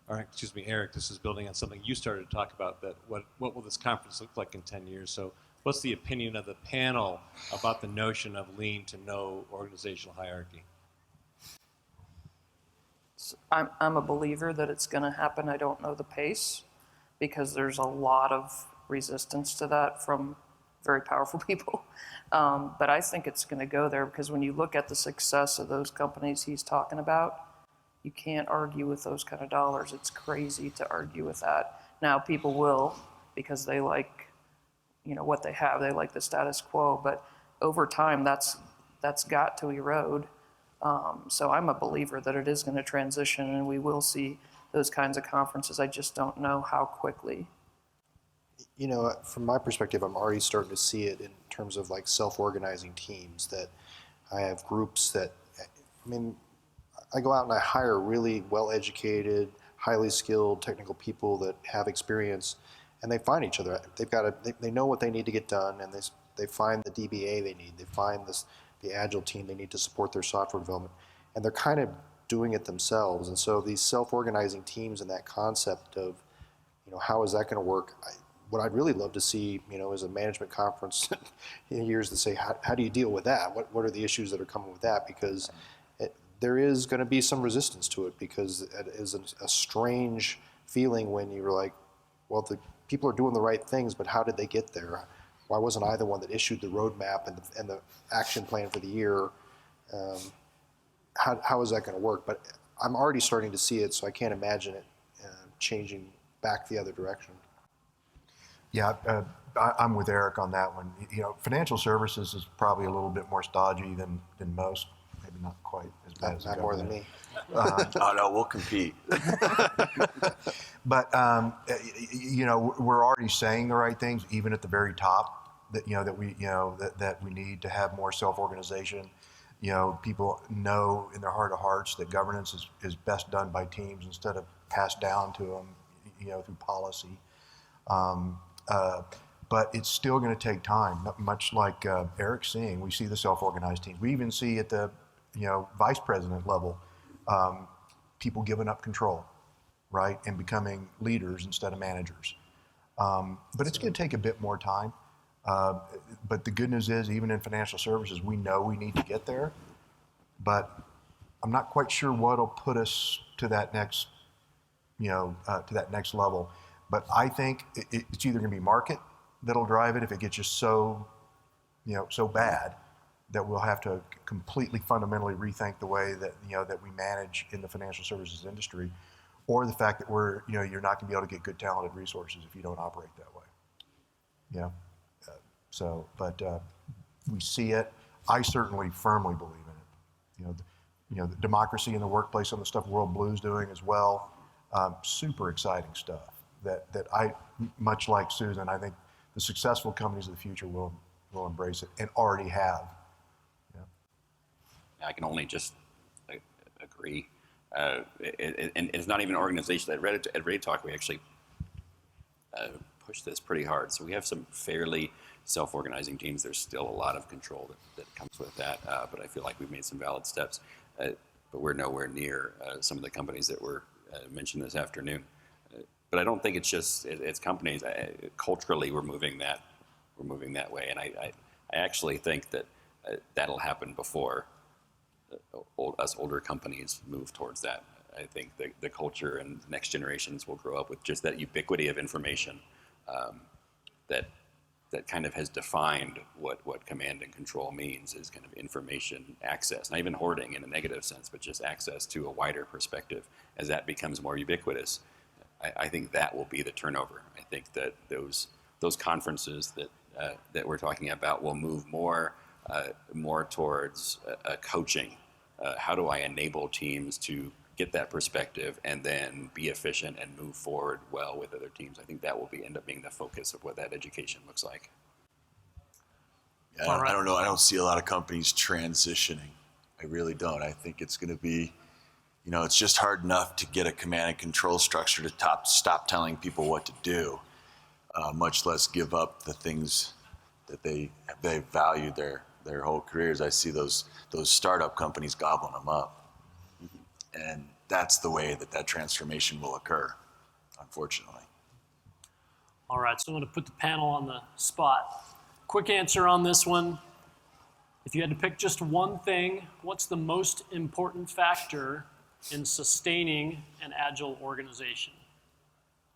Eric, this is building on something you started to talk about, that what will this conference look like in 10 years? So what's the opinion of the panel about the notion of lean to no organizational hierarchy?
I'm a believer that it's going to happen. I don't know the pace because there's a lot of resistance to that from very powerful people. But I think it's going to go there because when you look at the success of those companies he's talking about, you can't argue with those kind of dollars. It's crazy to argue with that. Now people will because they like, what they have. They like the status quo. But over time, that's got to erode. So I'm a believer that it is going to transition, and we will see those kinds of conferences. I just don't know how quickly.
You know, from my perspective, I'm already starting to see it in terms of like self-organizing teams, that I have groups that, I mean, I go out and I hire really well-educated, highly skilled technical people that have experience, and they find each other. They know what they need to get done, and they find the DBA they need. They find the Agile team they need to support their software development, and they're kind of doing it themselves. And so these self-organizing teams and that concept of, you know, how is that going to work? What I'd really love to see, you know, is a management conference in years to say, how do you deal with that? What are the issues that are coming with that? Because there is going to be some resistance to it, because it is a strange feeling when you're like, well, the people are doing the right things, but how did they get there? Why wasn't I the one that issued the roadmap and the action plan for the year? How is that going to work? But I'm already starting to see it, so I can't imagine it changing back the other direction.
Yeah, I'm with Eric on that one. You know, financial services is probably a little bit more stodgy than most. Maybe not quite as bad as
not more than me.
Oh no, we'll compete.
But you know, we're already saying the right things, even at the very top. That that we need to have more self-organization. You know, people know in their heart of hearts that governance is best done by teams instead of passed down to them, you know, through policy. But it's still going to take time, much like Eric's seeing. We see the self-organized teams. We even see at the, you know, vice president level, people giving up control, right, and becoming leaders instead of managers. But it's going to take a bit more time. But the good news is, even in financial services, we know we need to get there. But I'm not quite sure what'll put us to that next, you know, to that next level. But I think it's either going to be market that'll drive it if it gets just so, you know, so bad that we'll have to completely fundamentally rethink the way that, you know, that we manage in the financial services industry, or the fact that you know, you're not going to be able to get good talented resources if you don't operate that way. Yeah. But we see it. I certainly firmly believe in it. You know, the democracy in the workplace, some of the stuff World Blue's doing as well. Super exciting stuff. That I, much like Susan, I think the successful companies of the future will embrace it and already have. Yeah.
I can only just agree. And it's not even an organization. At Ready Talk, we actually push this pretty hard. So we have some fairly self-organizing teams. There's still a lot of control that comes with that, but I feel like we've made some valid steps. But we're nowhere near some of the companies that were mentioned this afternoon. But I don't think it's just it's companies. Culturally, we're moving that way, and I actually think that that'll happen before us older companies move towards that. I think the culture and the next generations will grow up with just that ubiquity of information that kind of has defined what command and control means, is kind of information access, not even hoarding in a negative sense, but just access to a wider perspective. As that becomes more ubiquitous, I think that will be the turnover. I think that those conferences that we're talking about will move more towards coaching. How do I enable teams to get that perspective and then be efficient and move forward well with other teams? I think that will end up being the focus of what that education looks like.
Yeah, I don't know. I don't see a lot of companies transitioning. I really don't. I think it's going to be, you know, it's just hard enough to get a command and control structure to stop telling people what to do, much less give up the things that they valued their whole careers. I see those startup companies gobbling them up. And that's the way that transformation will occur, unfortunately.
All right, so I'm going to put the panel on the spot. Quick answer on this one. If you had to pick just one thing, what's the most important factor in sustaining an agile organization?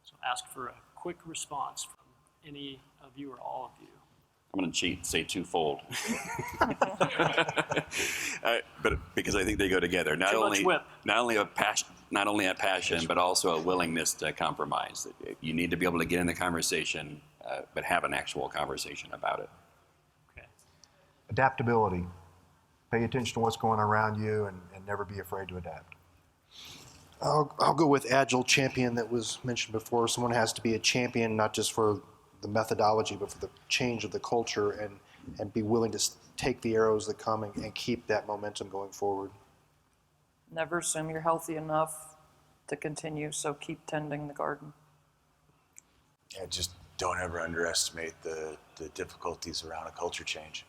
So ask for a quick response from any of you or all of you.
I'm going to cheat, say twofold. But because I think they go together. Not only a passion, but also a willingness to compromise. You need to be able to get in the conversation, but have an actual conversation about it.
Okay.
Adaptability. Pay attention to what's going on around you and never be afraid to adapt.
I'll go with Agile champion that was mentioned before. Someone has to be a champion, not just for the methodology, but for the change of the culture and be willing to take the arrows that come and keep that momentum going forward.
Never assume you're healthy enough to continue, so keep tending the garden.
Yeah, just don't ever underestimate the difficulties around a culture change.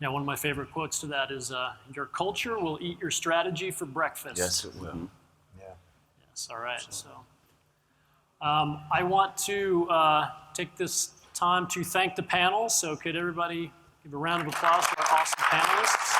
Yeah, one of my favorite quotes to that is, your culture will eat your strategy for breakfast.
Yes, it will.
Yeah.
Yes, all right. So I want to take this time to thank the panel. So could everybody give a round of applause for our awesome panelists?